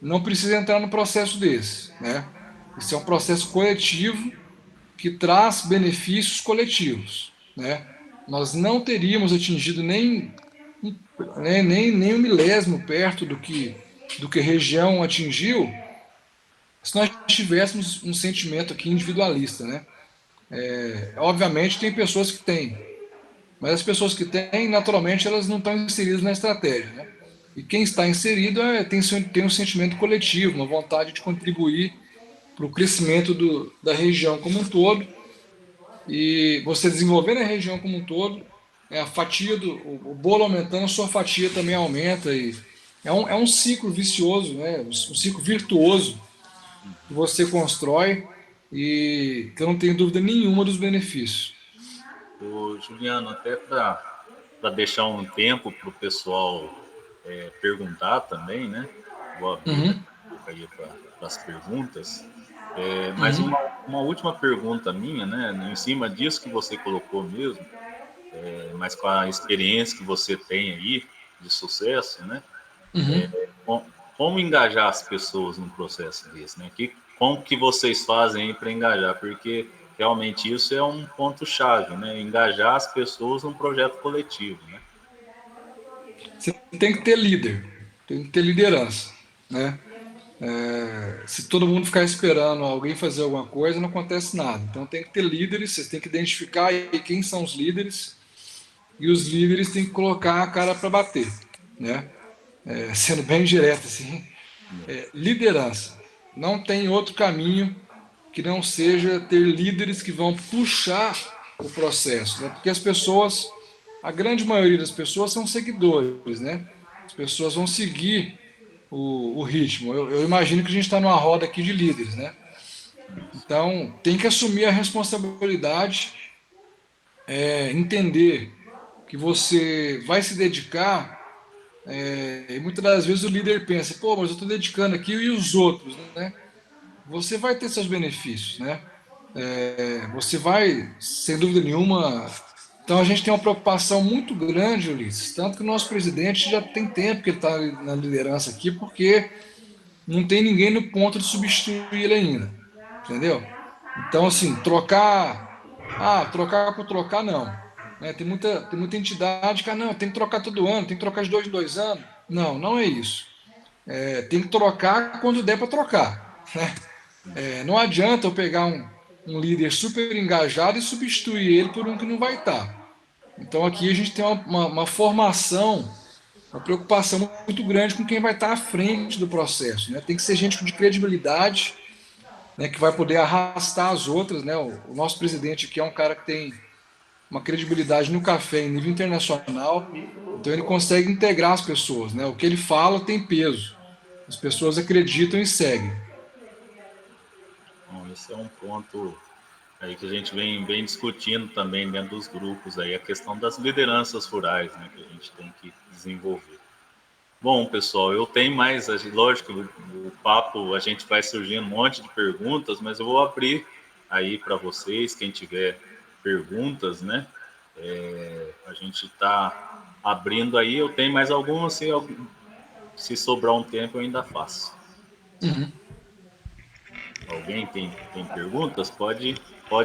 não precisa entrar no processo desse, né? Isso é um processo coletivo que traz benefícios coletivos, né? Nós não teríamos atingido nem um milésimo perto do que a região atingiu se nós tivéssemos um sentimento aqui individualista, né? Obviamente tem pessoas que têm, mas as pessoas que têm, naturalmente, elas não estão inseridas na estratégia, né? E quem está inserido tem um sentimento coletivo, uma vontade de contribuir para o crescimento da região como um todo. E você desenvolvendo a região como um todo, a fatia o bolo aumentando, a sua fatia também aumenta. E é um ciclo vicioso, né? Um ciclo virtuoso que você constrói. e que eu não tenho dúvida nenhuma dos benefícios. Ô, Juliano, até para deixar um tempo para o pessoal perguntar também, né? Vou abrir aí para as perguntas. Mas uma última pergunta minha, né? Em cima disso que você colocou mesmo, mas com a experiência que você tem aí de sucesso, né? Como engajar as pessoas num processo desse, né? Como que vocês fazem para engajar? Porque realmente isso é um ponto-chave, né? Engajar as pessoas num projeto coletivo, né? Você tem que ter líder, tem que ter liderança, né? Se todo mundo ficar esperando alguém fazer alguma coisa, não acontece nada. Então tem que ter líderes, vocês têm que identificar aí quem são os líderes, e os líderes têm que colocar a cara para bater, né? Sendo bem direto assim, liderança. Não tem outro caminho que não seja ter líderes que vão puxar o processo, né? Porque as pessoas, a grande maioria das pessoas são seguidores, né? As pessoas vão seguir o ritmo. Eu imagino que a gente está numa roda aqui de líderes, né? Então, tem que assumir a responsabilidade, entender que você vai se dedicar, e muitas das vezes o líder pensa, pô, mas eu estou dedicando aqui e os outros, né? Você vai ter seus benefícios, né? Você vai, sem dúvida nenhuma. Então a gente tem uma preocupação muito grande, Ulisses, tanto que o nosso presidente já tem tempo que ele está na liderança aqui, porque não tem ninguém no ponto de substituir ele ainda, entendeu? Então, assim, trocar por trocar, não. Né? Tem muita entidade que, não, tem que trocar todo ano, tem que trocar de 2 em 2 anos. Não, não é isso. Tem que trocar quando der para trocar, né? Não adianta eu pegar um líder super engajado e substituir ele por um que não vai estar. Então aqui a gente tem uma formação, uma preocupação muito grande com quem vai estar à frente do processo, né? Tem que ser gente de credibilidade, né, que vai poder arrastar as outras, né? O nosso presidente aqui é um cara que tem uma credibilidade no café em nível internacional, então ele consegue integrar as pessoas, né? O que ele fala tem peso, as pessoas acreditam e seguem. Bom, esse é um ponto aí que a gente vem discutindo também dentro dos grupos aí, a questão das lideranças rurais, né, que a gente tem que desenvolver. Bom, pessoal, eu tenho mais, lógico, o papo, a gente vai surgindo um monte de perguntas, mas eu vou abrir aí para vocês, quem tiver perguntas, né? A gente está abrindo aí, eu tenho mais algumas, se sobrar um tempo eu ainda faço. Alguém tem perguntas? Pode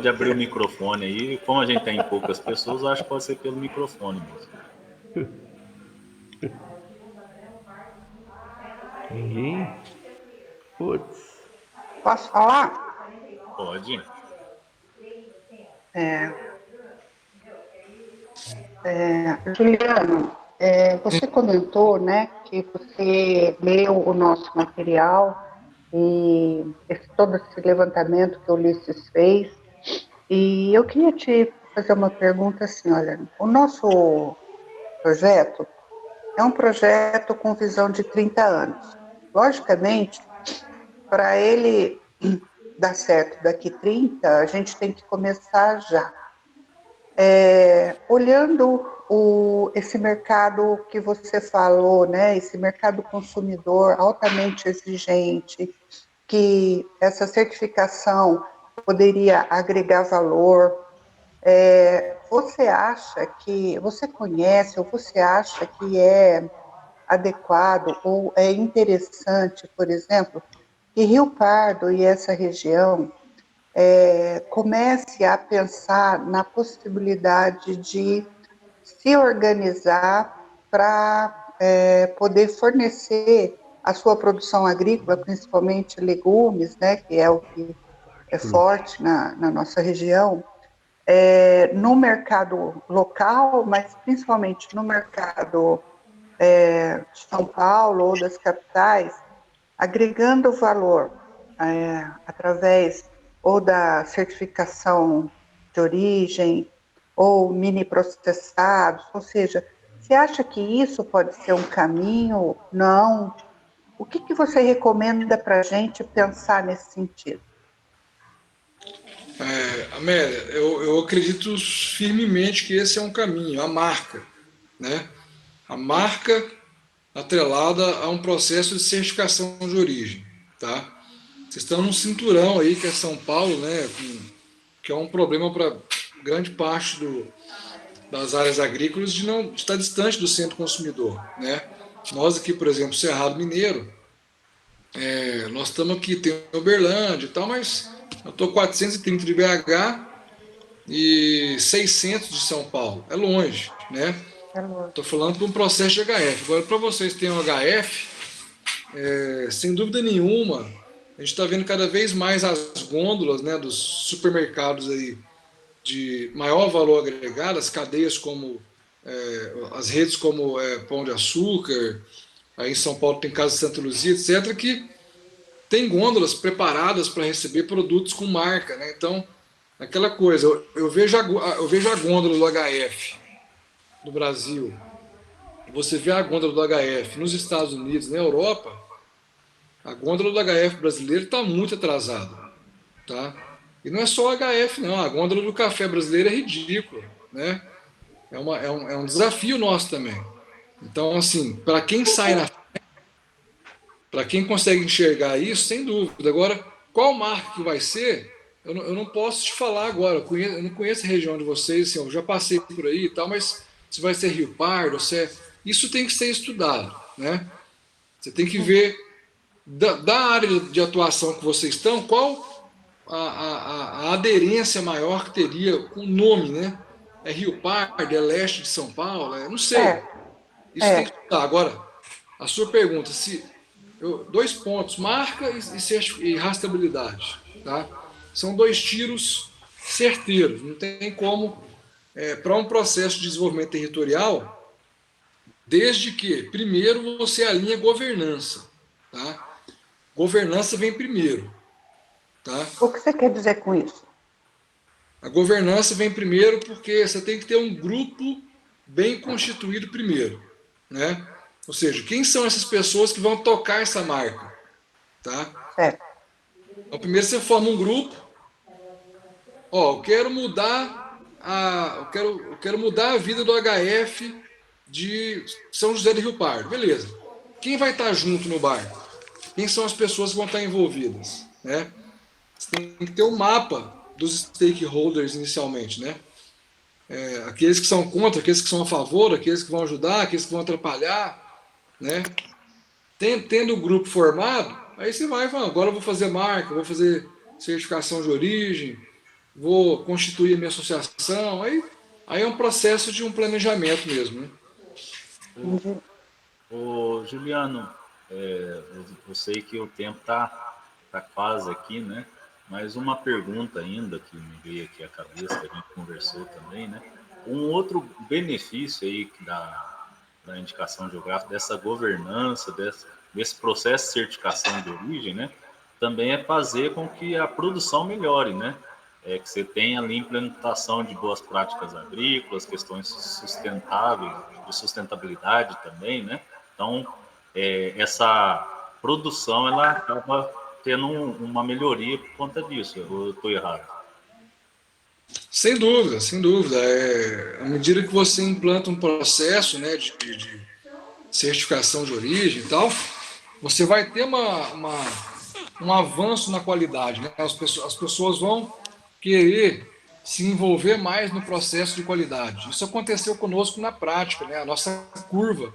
abrir o microfone aí. Como a gente tem poucas pessoas, acho que pode ser pelo microfone mesmo. Ninguém? Putz. Posso falar? Pode. Juliano, você comentou, né, que você leu o nosso material e todo esse levantamento que o Ulisses fez, e eu queria te fazer uma pergunta assim, olha, o nosso projeto é um projeto com visão de 30 anos. Logicamente, para ele dar certo daqui 30, a gente tem que começar já. Olhando esse mercado que você falou, né, esse mercado consumidor altamente exigente, que essa certificação poderia agregar valor, você conhece ou você acha que é adequado ou é interessante, por exemplo, que Rio Pardo e essa região comece a pensar na possibilidade de se organizar para poder fornecer a sua produção agrícola, principalmente legumes, né, que é o que é forte na nossa região, no mercado local, mas principalmente no mercado de São Paulo ou das capitais, agregando valor através ou da certificação de origem ou mini processados, ou seja, você acha que isso pode ser um caminho? Não. O que você recomenda para a gente pensar nesse sentido? Amélia, eu acredito firmemente que esse é um caminho, a marca, né? A marca atrelada a um processo de certificação de origem, tá? Vocês estão num cinturão aí que é São Paulo, né? Que é um problema para grande parte das áreas agrícolas de não de estar distante do centro consumidor, né? Nós aqui, por exemplo, Cerrado Mineiro, nós estamos aqui, tem Uberlândia e tal, mas eu estou 430 de BH e 600 de São Paulo. É longe, né? Estou falando de um processo de HF. Agora, para vocês terem um HF, sem dúvida nenhuma, a gente está vendo cada vez mais as gôndolas, né, dos supermercados aí de maior valor agregado, as cadeias como as redes como Pão de Açúcar, aí em São Paulo tem Casa Santa Luzia, etc., que tem gôndolas preparadas para receber produtos com marca, né? Então, aquela coisa, eu vejo a gôndola do HF no Brasil, você vê a gôndola do HF nos Estados Unidos, na Europa, a gôndola do HF brasileiro está muito atrasada, tá? E não é só o HF, não. A gôndola do café brasileiro é ridícula, né? É um desafio nosso também. Então, assim, para quem para quem consegue enxergar isso, sem dúvida. Agora, qual marca que vai ser, eu não posso te falar agora. Eu não conheço a região de vocês, assim, eu já passei por aí e tal, mas se vai ser Rio Pardo, isso tem que ser estudado, né? Você tem que ver da área de atuação que vocês estão, qual a aderência maior que teria com o nome, né? É Rio Pardo, é leste de São Paulo, não sei. Isso tem que estudar. Agora, a sua pergunta, 2 pontos, marca e rastreabilidade, tá? São 2 tiros certeiros, não tem como, para um processo de desenvolvimento territorial, desde que, primeiro, você alinha governança, tá? Governança vem primeiro, tá? O que você quer dizer com isso? A governança vem primeiro porque você tem que ter um grupo bem constituído primeiro, né? Ou seja, quem são essas pessoas que vão tocar essa marca, tá? Então, primeiro você forma um grupo. Eu quero mudar eu quero mudar a vida do HF de São José do Rio Pardo. Beleza. Quem vai estar junto no barco? Quem são as pessoas que vão estar envolvidas, né? Você tem que ter um mapa dos stakeholders inicialmente, né? Aqueles que são contra, aqueles que são a favor, aqueles que vão ajudar, aqueles que vão atrapalhar, né? Tendo o grupo formado, aí você vai falando, agora eu vou fazer marca, vou fazer certificação de origem, vou constituir a minha associação, aí é um processo de um planejamento mesmo, né? Juliano, eu sei que o tempo tá quase aqui, né? Mas uma pergunta ainda que me veio aqui à cabeça, que a gente conversou também, né? Um outro benefício aí da indicação geográfica, dessa governança, desse processo de certificação de origem, né? Também é fazer com que a produção melhore, né? Que você tenha ali implementação de boas práticas agrícolas, questões sustentáveis, de sustentabilidade também, né? Então, essa produção, ela acaba tendo uma melhoria por conta disso. Eu estou errado? Sem dúvida, sem dúvida. À medida que você implanta um processo, né, de certificação de origem e tal, você vai ter um avanço na qualidade, né? As pessoas vão querer se envolver mais no processo de qualidade. Isso aconteceu conosco na prática, né? A nossa curva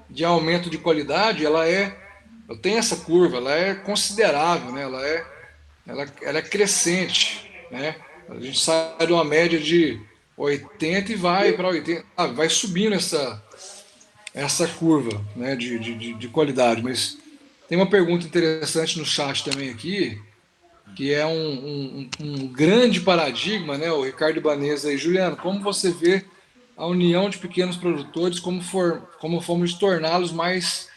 de aumento de qualidade, eu tenho essa curva, ela é considerável, né? Ela é crescente, né? A gente sai de uma média de 80 e vai para 80, vai subindo essa curva, né, de qualidade. Mas tem uma pergunta interessante no chat também aqui, que é um grande paradigma, né? O Ricardo Ibanez aí, Juliano, como você vê a união de pequenos produtores como forma de torná-los mais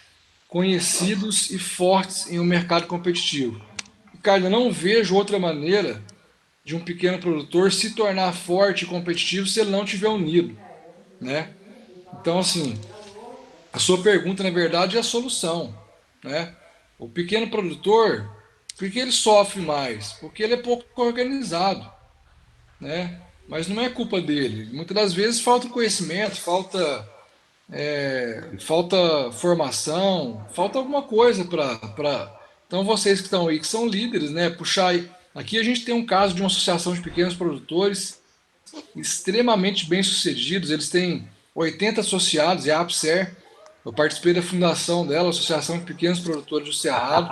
conhecidos e fortes em um mercado competitivo? Ricardo, eu não vejo outra maneira de um pequeno produtor se tornar forte e competitivo se ele não estiver unido, né? Então, assim, a sua pergunta, na verdade, é a solução, né? O pequeno produtor, por que ele sofre mais? Porque ele é pouco organizado, né? Mas não é culpa dele. Muitas das vezes falta conhecimento, falta formação, falta alguma coisa para. Então vocês que estão aí, que são líderes, né? Puxar aí. Aqui a gente tem um caso de uma associação de pequenos produtores extremamente bem-sucedidos. Eles têm 80 associados, é a APSER. Eu participei da fundação dela, Associação de Pequenos Produtores do Cerrado.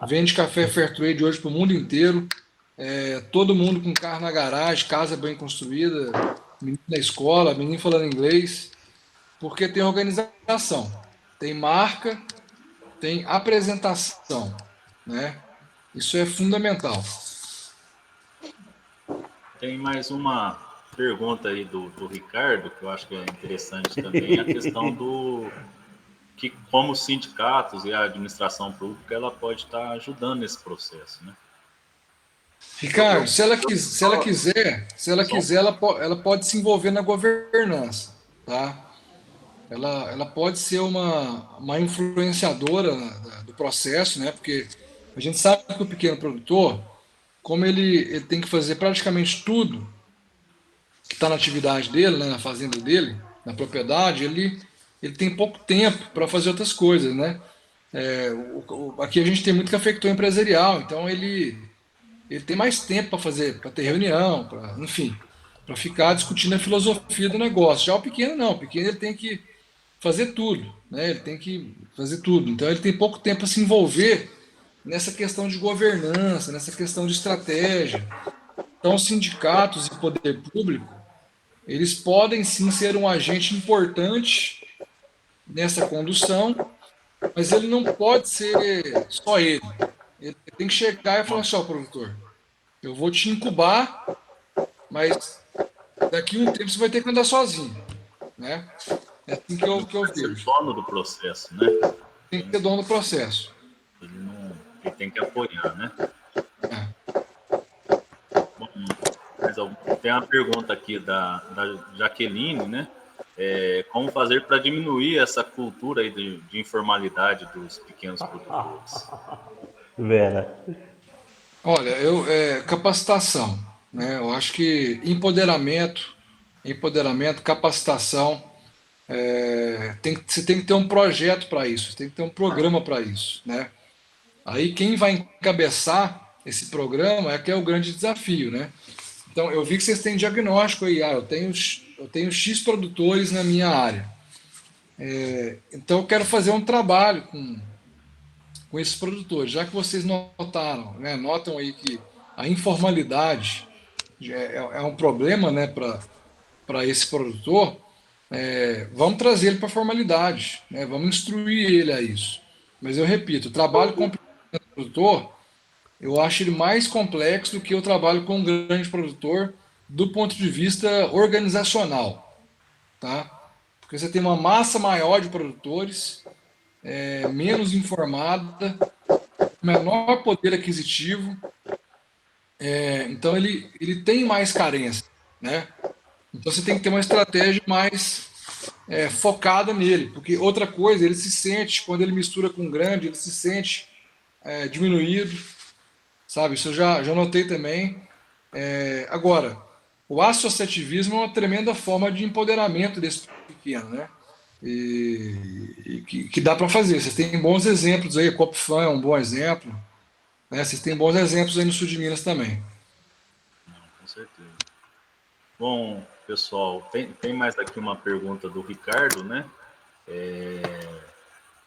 Vende café Fairtrade hoje para o mundo inteiro. Todo mundo com carro na garagem, casa bem construída, menino na escola, menino falando inglês, porque tem organização, tem marca, tem apresentação, né? Isso é fundamental. Tem mais uma pergunta aí do Ricardo, que eu acho que é interessante também, a questão do que como os sindicatos e a administração pública ela pode estar ajudando nesse processo, né? Ricardo, se ela quiser, ela pode se envolver na governança, tá? Ela pode ser uma influenciadora do processo, né? Porque a gente sabe que o pequeno produtor, como ele tem que fazer praticamente tudo que está na atividade dele, né, na fazenda dele, na propriedade, ele tem pouco tempo para fazer outras coisas, né? Aqui a gente tem muito cafeicultor empresarial, então ele tem mais tempo para fazer, para ter reunião, enfim, para ficar discutindo a filosofia do negócio. Já o pequeno não, o pequeno ele tem que fazer tudo, né? Ele tem que fazer tudo. Então ele tem pouco tempo para se envolver nessa questão de governança, nessa questão de estratégia. Então os sindicatos e poder público, eles podem sim ser um agente importante nessa condução, mas ele não pode ser só ele. Ele tem que chegar e falar assim, ó, produtor, eu vou te incubar, mas daqui a um tempo você vai ter que andar sozinho, né? É assim que eu Ser vejo. dono do processo, né? Tem que ser dono do processo. Ele tem que apoiar, né? É. Bom, tem uma pergunta aqui da Jaqueline, né? Como fazer para diminuir essa cultura aí de informalidade dos pequenos produtores? Vera. Olha, capacitação, né? Eu acho que empoderamento, capacitação, você tem que ter um projeto para isso, você tem que ter um programa para isso, né? Aí quem vai encabeçar esse programa é que é o grande desafio, né? Então eu vi que vocês têm diagnóstico aí, eu tenho X produtores na minha área. Então eu quero fazer um trabalho com esses produtores, já que vocês notaram, né, notam aí que a informalidade é um problema, né, para esse produtor, vamos trazer ele para a formalidade, né, vamos instruir ele a isso. Mas eu repito, o trabalho com o pequeno produtor, eu acho ele mais complexo do que o trabalho com um grande produtor do ponto de vista organizacional, tá? Porque você tem uma massa maior de produtores, menos informada, menor poder aquisitivo, então ele tem mais carência, né? Então você tem que ter uma estratégia mais focada nele, porque outra coisa, ele se sente, quando ele mistura com um grande, ele se sente diminuído, sabe? Isso eu já notei também. Agora, o associativismo é uma tremenda forma de empoderamento desse pequeno, né? E que dá para fazer. Vocês têm bons exemplos aí, a Copfan é um bom exemplo, né? Vocês têm bons exemplos aí no sul de Minas também. Com certeza. Bom, pessoal, tem mais aqui uma pergunta do Ricardo, né?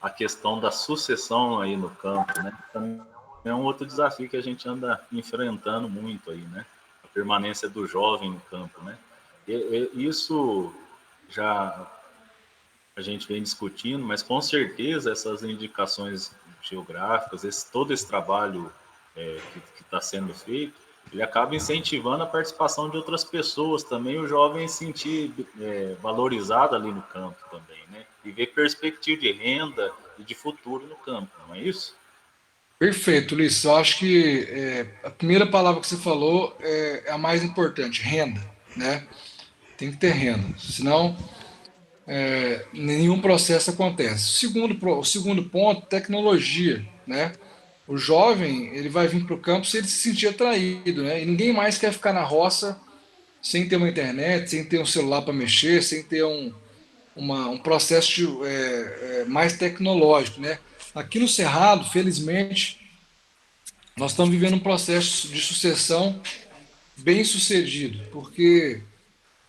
A questão da sucessão aí no campo, né? Também é um outro desafio que a gente anda enfrentando muito aí, né? A permanência do jovem no campo, né? Isso já a gente vem discutindo, mas com certeza essas indicações geográficas, todo esse trabalho que está sendo feito, ele acaba incentivando a participação de outras pessoas também, o jovem se sentir valorizado ali no campo também, né? E ver perspectiva de renda e de futuro no campo, não é isso? Perfeito, Ulisses. Eu acho que a primeira palavra que você falou é a mais importante, renda, né? Tem que ter renda, senão nenhum processo acontece. O segundo ponto, tecnologia, né? O jovem, ele vai vir para o campo se ele se sentir atraído, né? E ninguém mais quer ficar na roça sem ter uma internet, sem ter um celular para mexer, sem ter um processo mais tecnológico, né? Aqui no Cerrado, felizmente, nós estamos vivendo um processo de sucessão bem sucedido, porque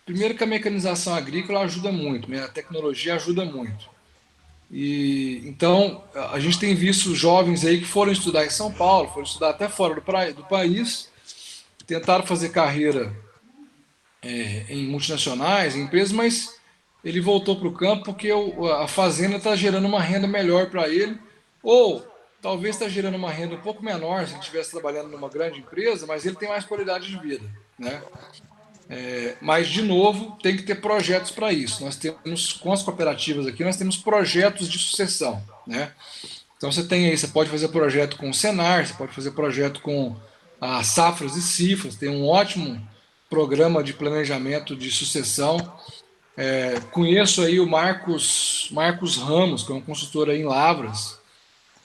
primeiro que a mecanização agrícola ajuda muito, né? A tecnologia ajuda muito. E então a gente tem visto jovens aí que foram estudar em São Paulo, foram estudar até fora do país, tentaram fazer carreira em multinacionais, em empresas, mas ele voltou para o campo porque a fazenda está gerando uma renda melhor para ele, ou talvez está gerando uma renda um pouco menor se ele estivesse trabalhando numa grande empresa, mas ele tem mais qualidade de vida, né? Mas, de novo, tem que ter projetos para isso. Nós temos, com as cooperativas aqui, nós temos projetos de sucessão, né? Então, você tem aí, você pode fazer projeto com o Senar, você pode fazer projeto com a Safras e Cifras, tem um ótimo programa de planejamento de sucessão. Conheço aí o Marcos Ramos, que é um consultor aí em Lavras,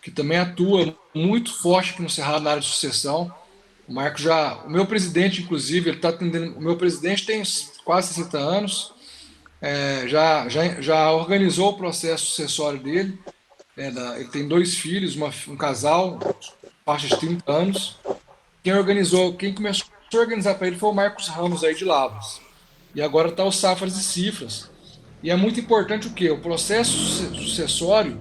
que também atua muito forte aqui no Cerrado na área de sucessão. O meu presidente, inclusive, ele está atendendo. O meu presidente tem quase 60 anos, já organizou o processo sucessório dele. Ele tem 2 filhos, um casal, faixa de 30 anos. Quem começou a organizar para ele foi o Marcos Ramos aí de Lavras. E agora está o Safras e Cifras. E é muito importante o quê? O processo sucessório,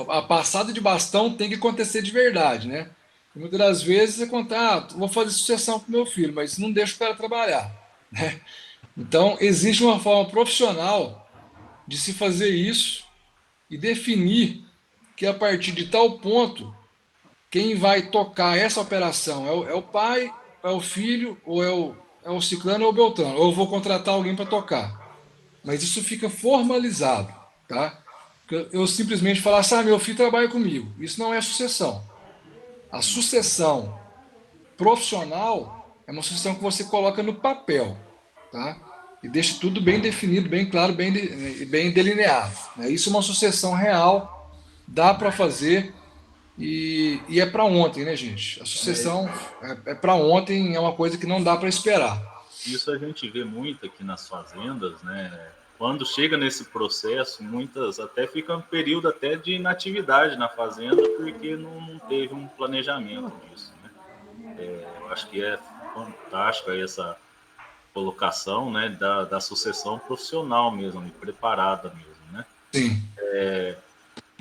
a passada de bastão tem que acontecer de verdade, né? Muitas das vezes você conta, vou fazer sucessão para o meu filho, mas não deixa o cara trabalhar, né? Então, existe uma forma profissional de se fazer isso e definir que a partir de tal ponto, quem vai tocar essa operação é o pai, é o filho, ou é o ciclano ou o beltrano, ou eu vou contratar alguém para tocar. Mas isso fica formalizado, tá? Eu simplesmente falar assim, meu filho trabalha comigo. Isso não é sucessão. A sucessão profissional é uma sucessão que você coloca no papel, tá? E deixa tudo bem definido, bem claro, bem delineado, né? Isso é uma sucessão real, dá para fazer e é para ontem, né, gente? A sucessão é para ontem, é uma coisa que não dá para esperar. Isso a gente vê muito aqui nas fazendas, né? Quando chega nesse processo, muitas até ficam um período até de inatividade na fazenda porque não teve um planejamento disso, né? Eu acho que é fantástico essa colocação, né, da sucessão profissional mesmo, preparada mesmo, né? Sim.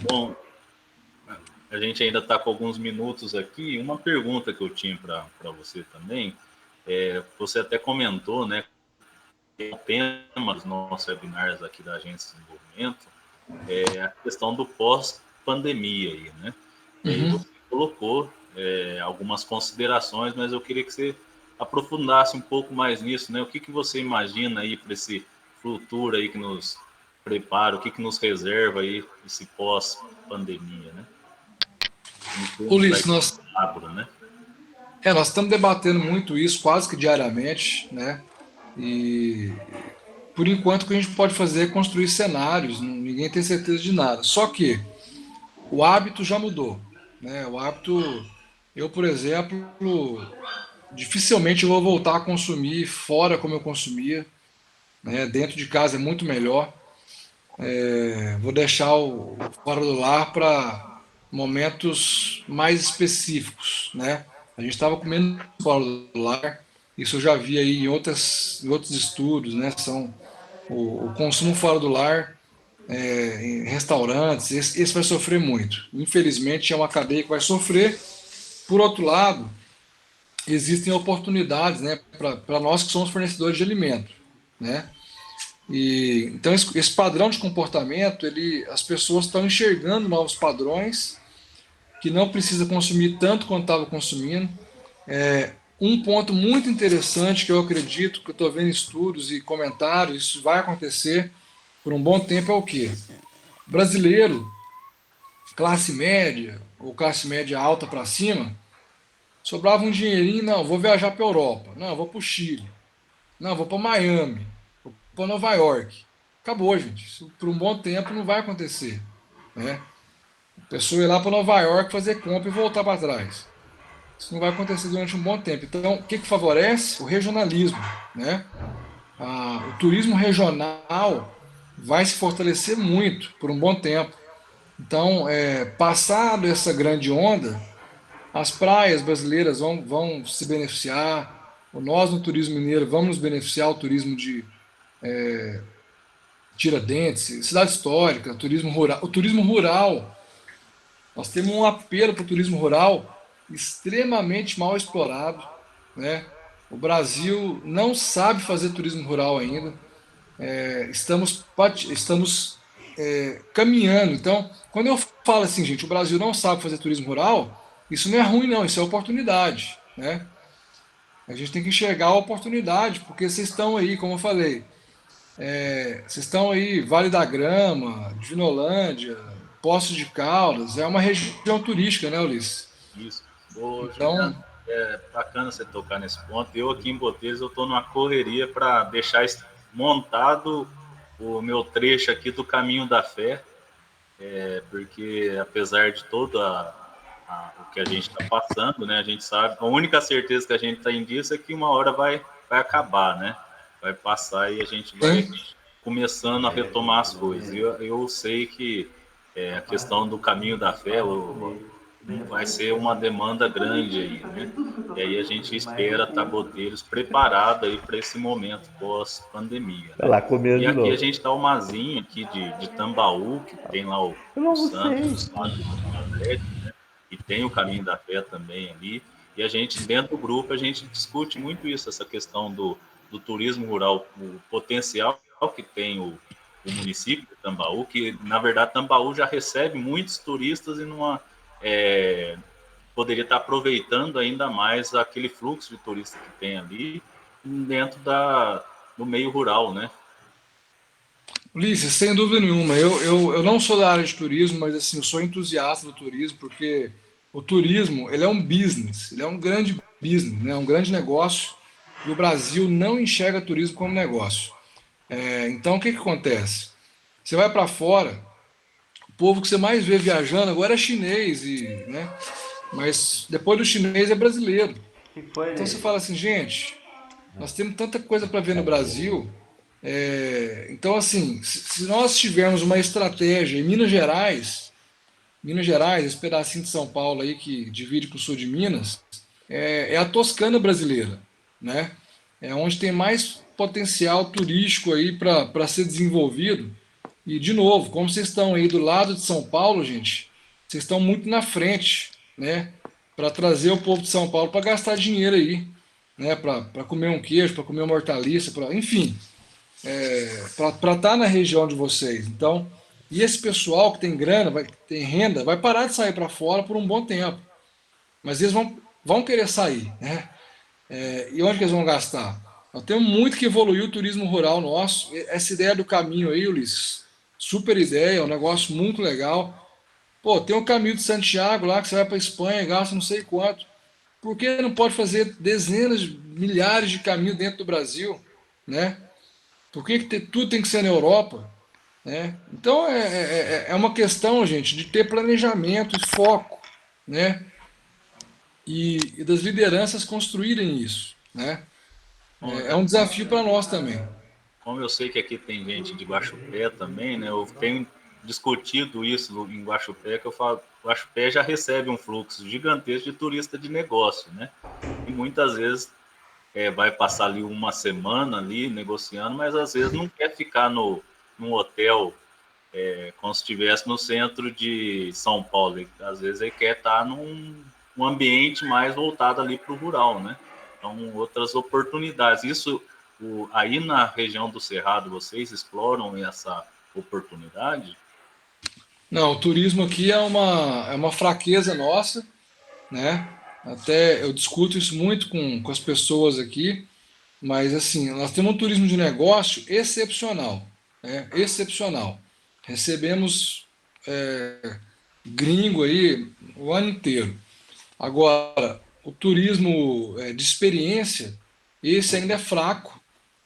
Bom, a gente ainda está com alguns minutos aqui. Uma pergunta que eu tinha para você também, você até comentou, né, que o tema dos nossos webinars aqui da Agência de Desenvolvimento é a questão do pós-pandemia aí, né? E aí você colocou algumas considerações, mas eu queria que você aprofundasse um pouco mais nisso, né? O que você imagina aí para esse futuro aí que nos prepara, o que nos reserva aí esse pós-pandemia, né? Ulisses, nós né? nós estamos debatendo muito isso quase que diariamente, né? E por enquanto o que a gente pode fazer é construir cenários, ninguém tem certeza de nada. Só que o hábito já mudou, né? O hábito, eu, por exemplo, dificilmente vou voltar a consumir fora como eu consumia, né? Dentro de casa é muito melhor. Vou deixar o fora do lar para momentos mais específicos, né? A gente estava comendo fora do lar, isso eu já vi aí em outros estudos, né? O consumo fora do lar, em restaurantes, esse vai sofrer muito. Infelizmente é uma cadeia que vai sofrer. Por outro lado, existem oportunidades, né, para nós que somos fornecedores de alimento, né? E então esse padrão de comportamento, as pessoas estão enxergando novos padrões que não precisa consumir tanto quanto estava consumindo. Um ponto muito interessante que eu acredito, que eu estou vendo estudos e comentários, isso vai acontecer por um bom tempo, é o quê? Brasileiro, classe média ou classe média alta para cima, sobrava um dinheirinho, não, vou viajar para a Europa, não, vou para o Chile, não, vou para Miami, vou para Nova York. Acabou, gente. Isso por um bom tempo não vai acontecer, né? A pessoa ir lá para Nova York fazer compra e voltar para trás. Isso não vai acontecer durante um bom tempo. Então, o que favorece? O regionalismo, né? O turismo regional vai se fortalecer muito por um bom tempo. Então, passado essa grande onda, as praias brasileiras vão se beneficiar, nós no turismo mineiro vamos nos beneficiar, o turismo de Tiradentes, cidade histórica, turismo rural. O turismo rural, nós temos um apelo para o turismo rural extremamente mal explorado, né? O Brasil não sabe fazer turismo rural ainda. Estamos caminhando. Então, quando eu falo assim, gente, o Brasil não sabe fazer turismo rural, isso não é ruim, não, isso é oportunidade, né? A gente tem que enxergar a oportunidade, porque vocês estão aí, como eu falei, vocês estão aí, Vale da Grama, Divinolândia, Poços de Caldas, é uma região turística, né, Ulisses? Isso. Ô, Juliano, Então, é bacana você tocar nesse ponto. Eu aqui em Botelhos, eu estou numa correria para deixar montado o meu trecho aqui do Caminho da Fé, porque apesar de todo o que a gente está passando, né, a gente sabe, a única certeza que a gente tem disso é que uma hora vai acabar, né? Vai passar e a gente vai sim, começando a retomar as coisas. Eu sei que a questão do Caminho da Fé vai ser uma demanda grande aí, né? E aí a gente espera Botelhos preparado aí para esse momento pós-pandemia, Vai né? lá, comeu E de aqui a novo. gente está o Mazinho aqui de Tambaú, que tem lá Eu o não Santos, sei. o Padre Atlético, né? E tem o Caminho da Fé também ali. E a gente, dentro do grupo, a gente discute muito isso, essa questão do turismo rural, o potencial que tem o município de Tambaú, que na verdade Tambaú já recebe muitos turistas e poderia estar aproveitando ainda mais aquele fluxo de turistas que tem ali dentro do meio rural, né? Ulisses, sem dúvida nenhuma. Eu não sou da área de turismo, mas assim, eu sou entusiasta do turismo, porque o turismo ele é um business, ele é um grande business, né? Um grande negócio, e o Brasil não enxerga turismo como negócio. Então, o que acontece? Você vai para fora, o povo que você mais vê viajando agora é chinês, né? Mas depois do chinês é brasileiro. Que foi, Então você Ney? fala assim, gente, nós temos tanta coisa para ver no Brasil. Então, assim, se nós tivermos uma estratégia em Minas Gerais, esse pedacinho de São Paulo aí que divide com o sul de Minas, é a Toscana brasileira, né? É onde tem mais potencial turístico aí para ser desenvolvido. E, de novo, como vocês estão aí do lado de São Paulo, gente, vocês estão muito na frente, né? Para trazer o povo de São Paulo para gastar dinheiro aí, né? Para comer um queijo, para comer uma hortaliça, enfim, para estar na região de vocês. Então, e esse pessoal que tem grana, que tem renda, vai parar de sair para fora por um bom tempo. Mas eles vão querer sair, né? E onde que eles vão gastar? Nós temos muito que evoluir o turismo rural nosso. Essa ideia do caminho aí, Ulisses, super ideia, é um negócio muito legal. Pô, tem o caminho de Santiago lá que você vai para Espanha e gasta não sei quanto. Por que não pode fazer dezenas, milhares de caminhos dentro do Brasil, né? Por que tudo tem que ser na Europa, né? Então é uma questão, gente, de ter planejamento e foco, né? E das lideranças construírem isso, né? Bom, É um desafio para nós também. como eu sei que aqui tem gente de Guaxupé também, né? Eu tenho discutido isso em Guaxupé, que eu falo, Guaxupé já recebe um fluxo gigantesco de turista de negócio, né? E muitas vezes vai passar ali uma semana ali negociando, mas às vezes não quer ficar num hotel como se estivesse no centro de São Paulo. Às vezes ele quer estar um ambiente mais voltado ali para o rural, né? Então, outras oportunidades. Isso, aí na região do Cerrado, vocês exploram essa oportunidade? Não, o turismo aqui é uma fraqueza nossa, né? Até eu discuto isso muito com as pessoas aqui, mas assim, nós temos um turismo de negócio excepcional, né? Excepcional. Recebemos gringo aí o ano inteiro. Agora, o turismo de experiência, esse ainda é fraco,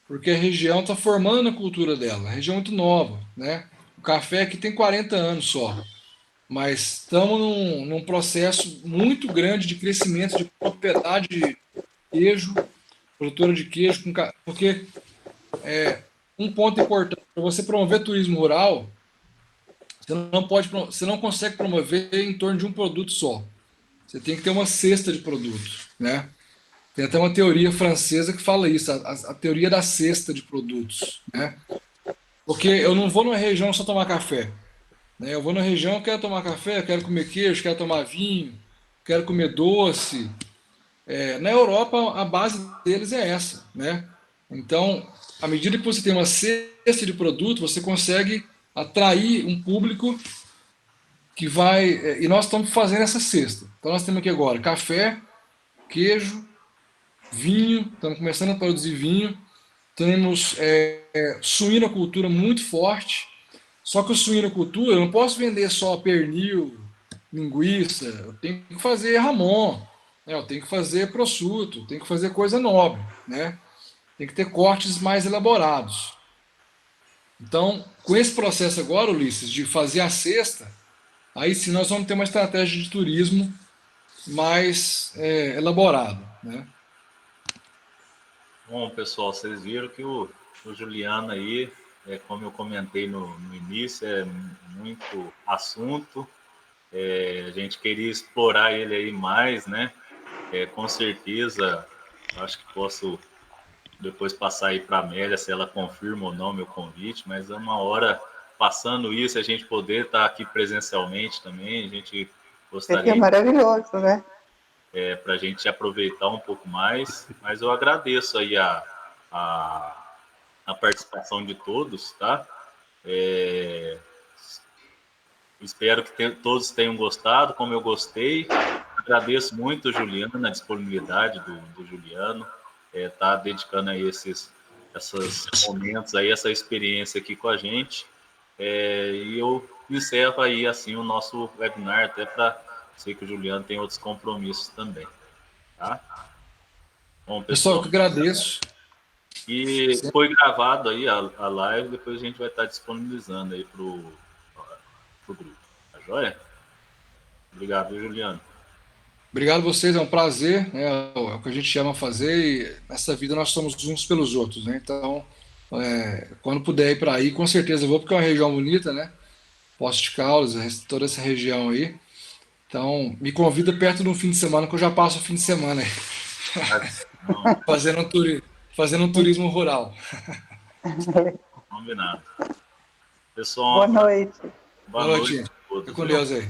porque a região está formando a cultura dela. A região é muito nova, né? O café aqui tem 40 anos só. mas estamos num processo muito grande de crescimento de propriedade de queijo, produtora de queijo, porque um ponto importante, para você promover turismo rural, você não consegue promover em torno de um produto só. Você tem que ter uma cesta de produtos, né? Tem até uma teoria francesa que fala isso, a teoria da cesta de produtos, né? Porque eu não vou numa região só tomar café, né? Eu vou na região, eu quero tomar café, eu quero comer queijo, quero tomar vinho, quero comer doce. Na Europa, a base deles é essa, né? Então, à medida que você tem uma cesta de produto, você consegue atrair um público que vai. E nós estamos fazendo essa cesta. Então, nós temos aqui agora café, queijo, vinho, estamos começando a produzir vinho, temos suinocultura muito forte, só que o suinocultura, eu não posso vender só pernil, linguiça, eu tenho que fazer ramon, né? Eu tenho que fazer prosciutto, tenho que fazer coisa nobre, né? Tem que ter cortes mais elaborados. Então, com esse processo agora, Ulisses, de fazer a cesta, aí sim nós vamos ter uma estratégia de turismo mais elaborada, né? Bom, pessoal, vocês viram que o Juliano aí, como eu comentei no início, é muito assunto. A gente queria explorar ele aí mais, né? Com certeza, acho que posso depois passar aí para a Amélia, se ela confirma ou não meu convite, mas é uma hora passando isso, a gente poder estar aqui presencialmente também, a gente Seria gostaria maravilhoso, né? para a gente aproveitar um pouco mais, mas eu agradeço aí a participação de todos, tá? Espero que todos tenham gostado, como eu gostei. Agradeço muito, Juliano, a disponibilidade do Juliano, tá dedicando aí esses momentos aí, essa experiência aqui com a gente. E eu encerro aí assim o nosso webinar, até para sei que o Juliano tem outros compromissos também, tá? Bom, Pessoal, eu pessoal, que agradeço. e foi gravado aí a live, depois a gente vai estar disponibilizando aí pro grupo, tá joia? Obrigado, Juliano. Obrigado a vocês, é um prazer, né? É o que a gente ama fazer e nessa vida nós somos uns pelos outros, né? Então, quando puder ir para aí, com certeza eu vou, porque é uma região bonita, né? Poços de Caldas, toda essa região aí. Então, me convida perto de um fim de semana, que eu já passo o fim de semana aí, fazendo um turismo rural. Combinado. Pessoal, Boa noite. boa noite a Fica todos. com Viu? Deus aí.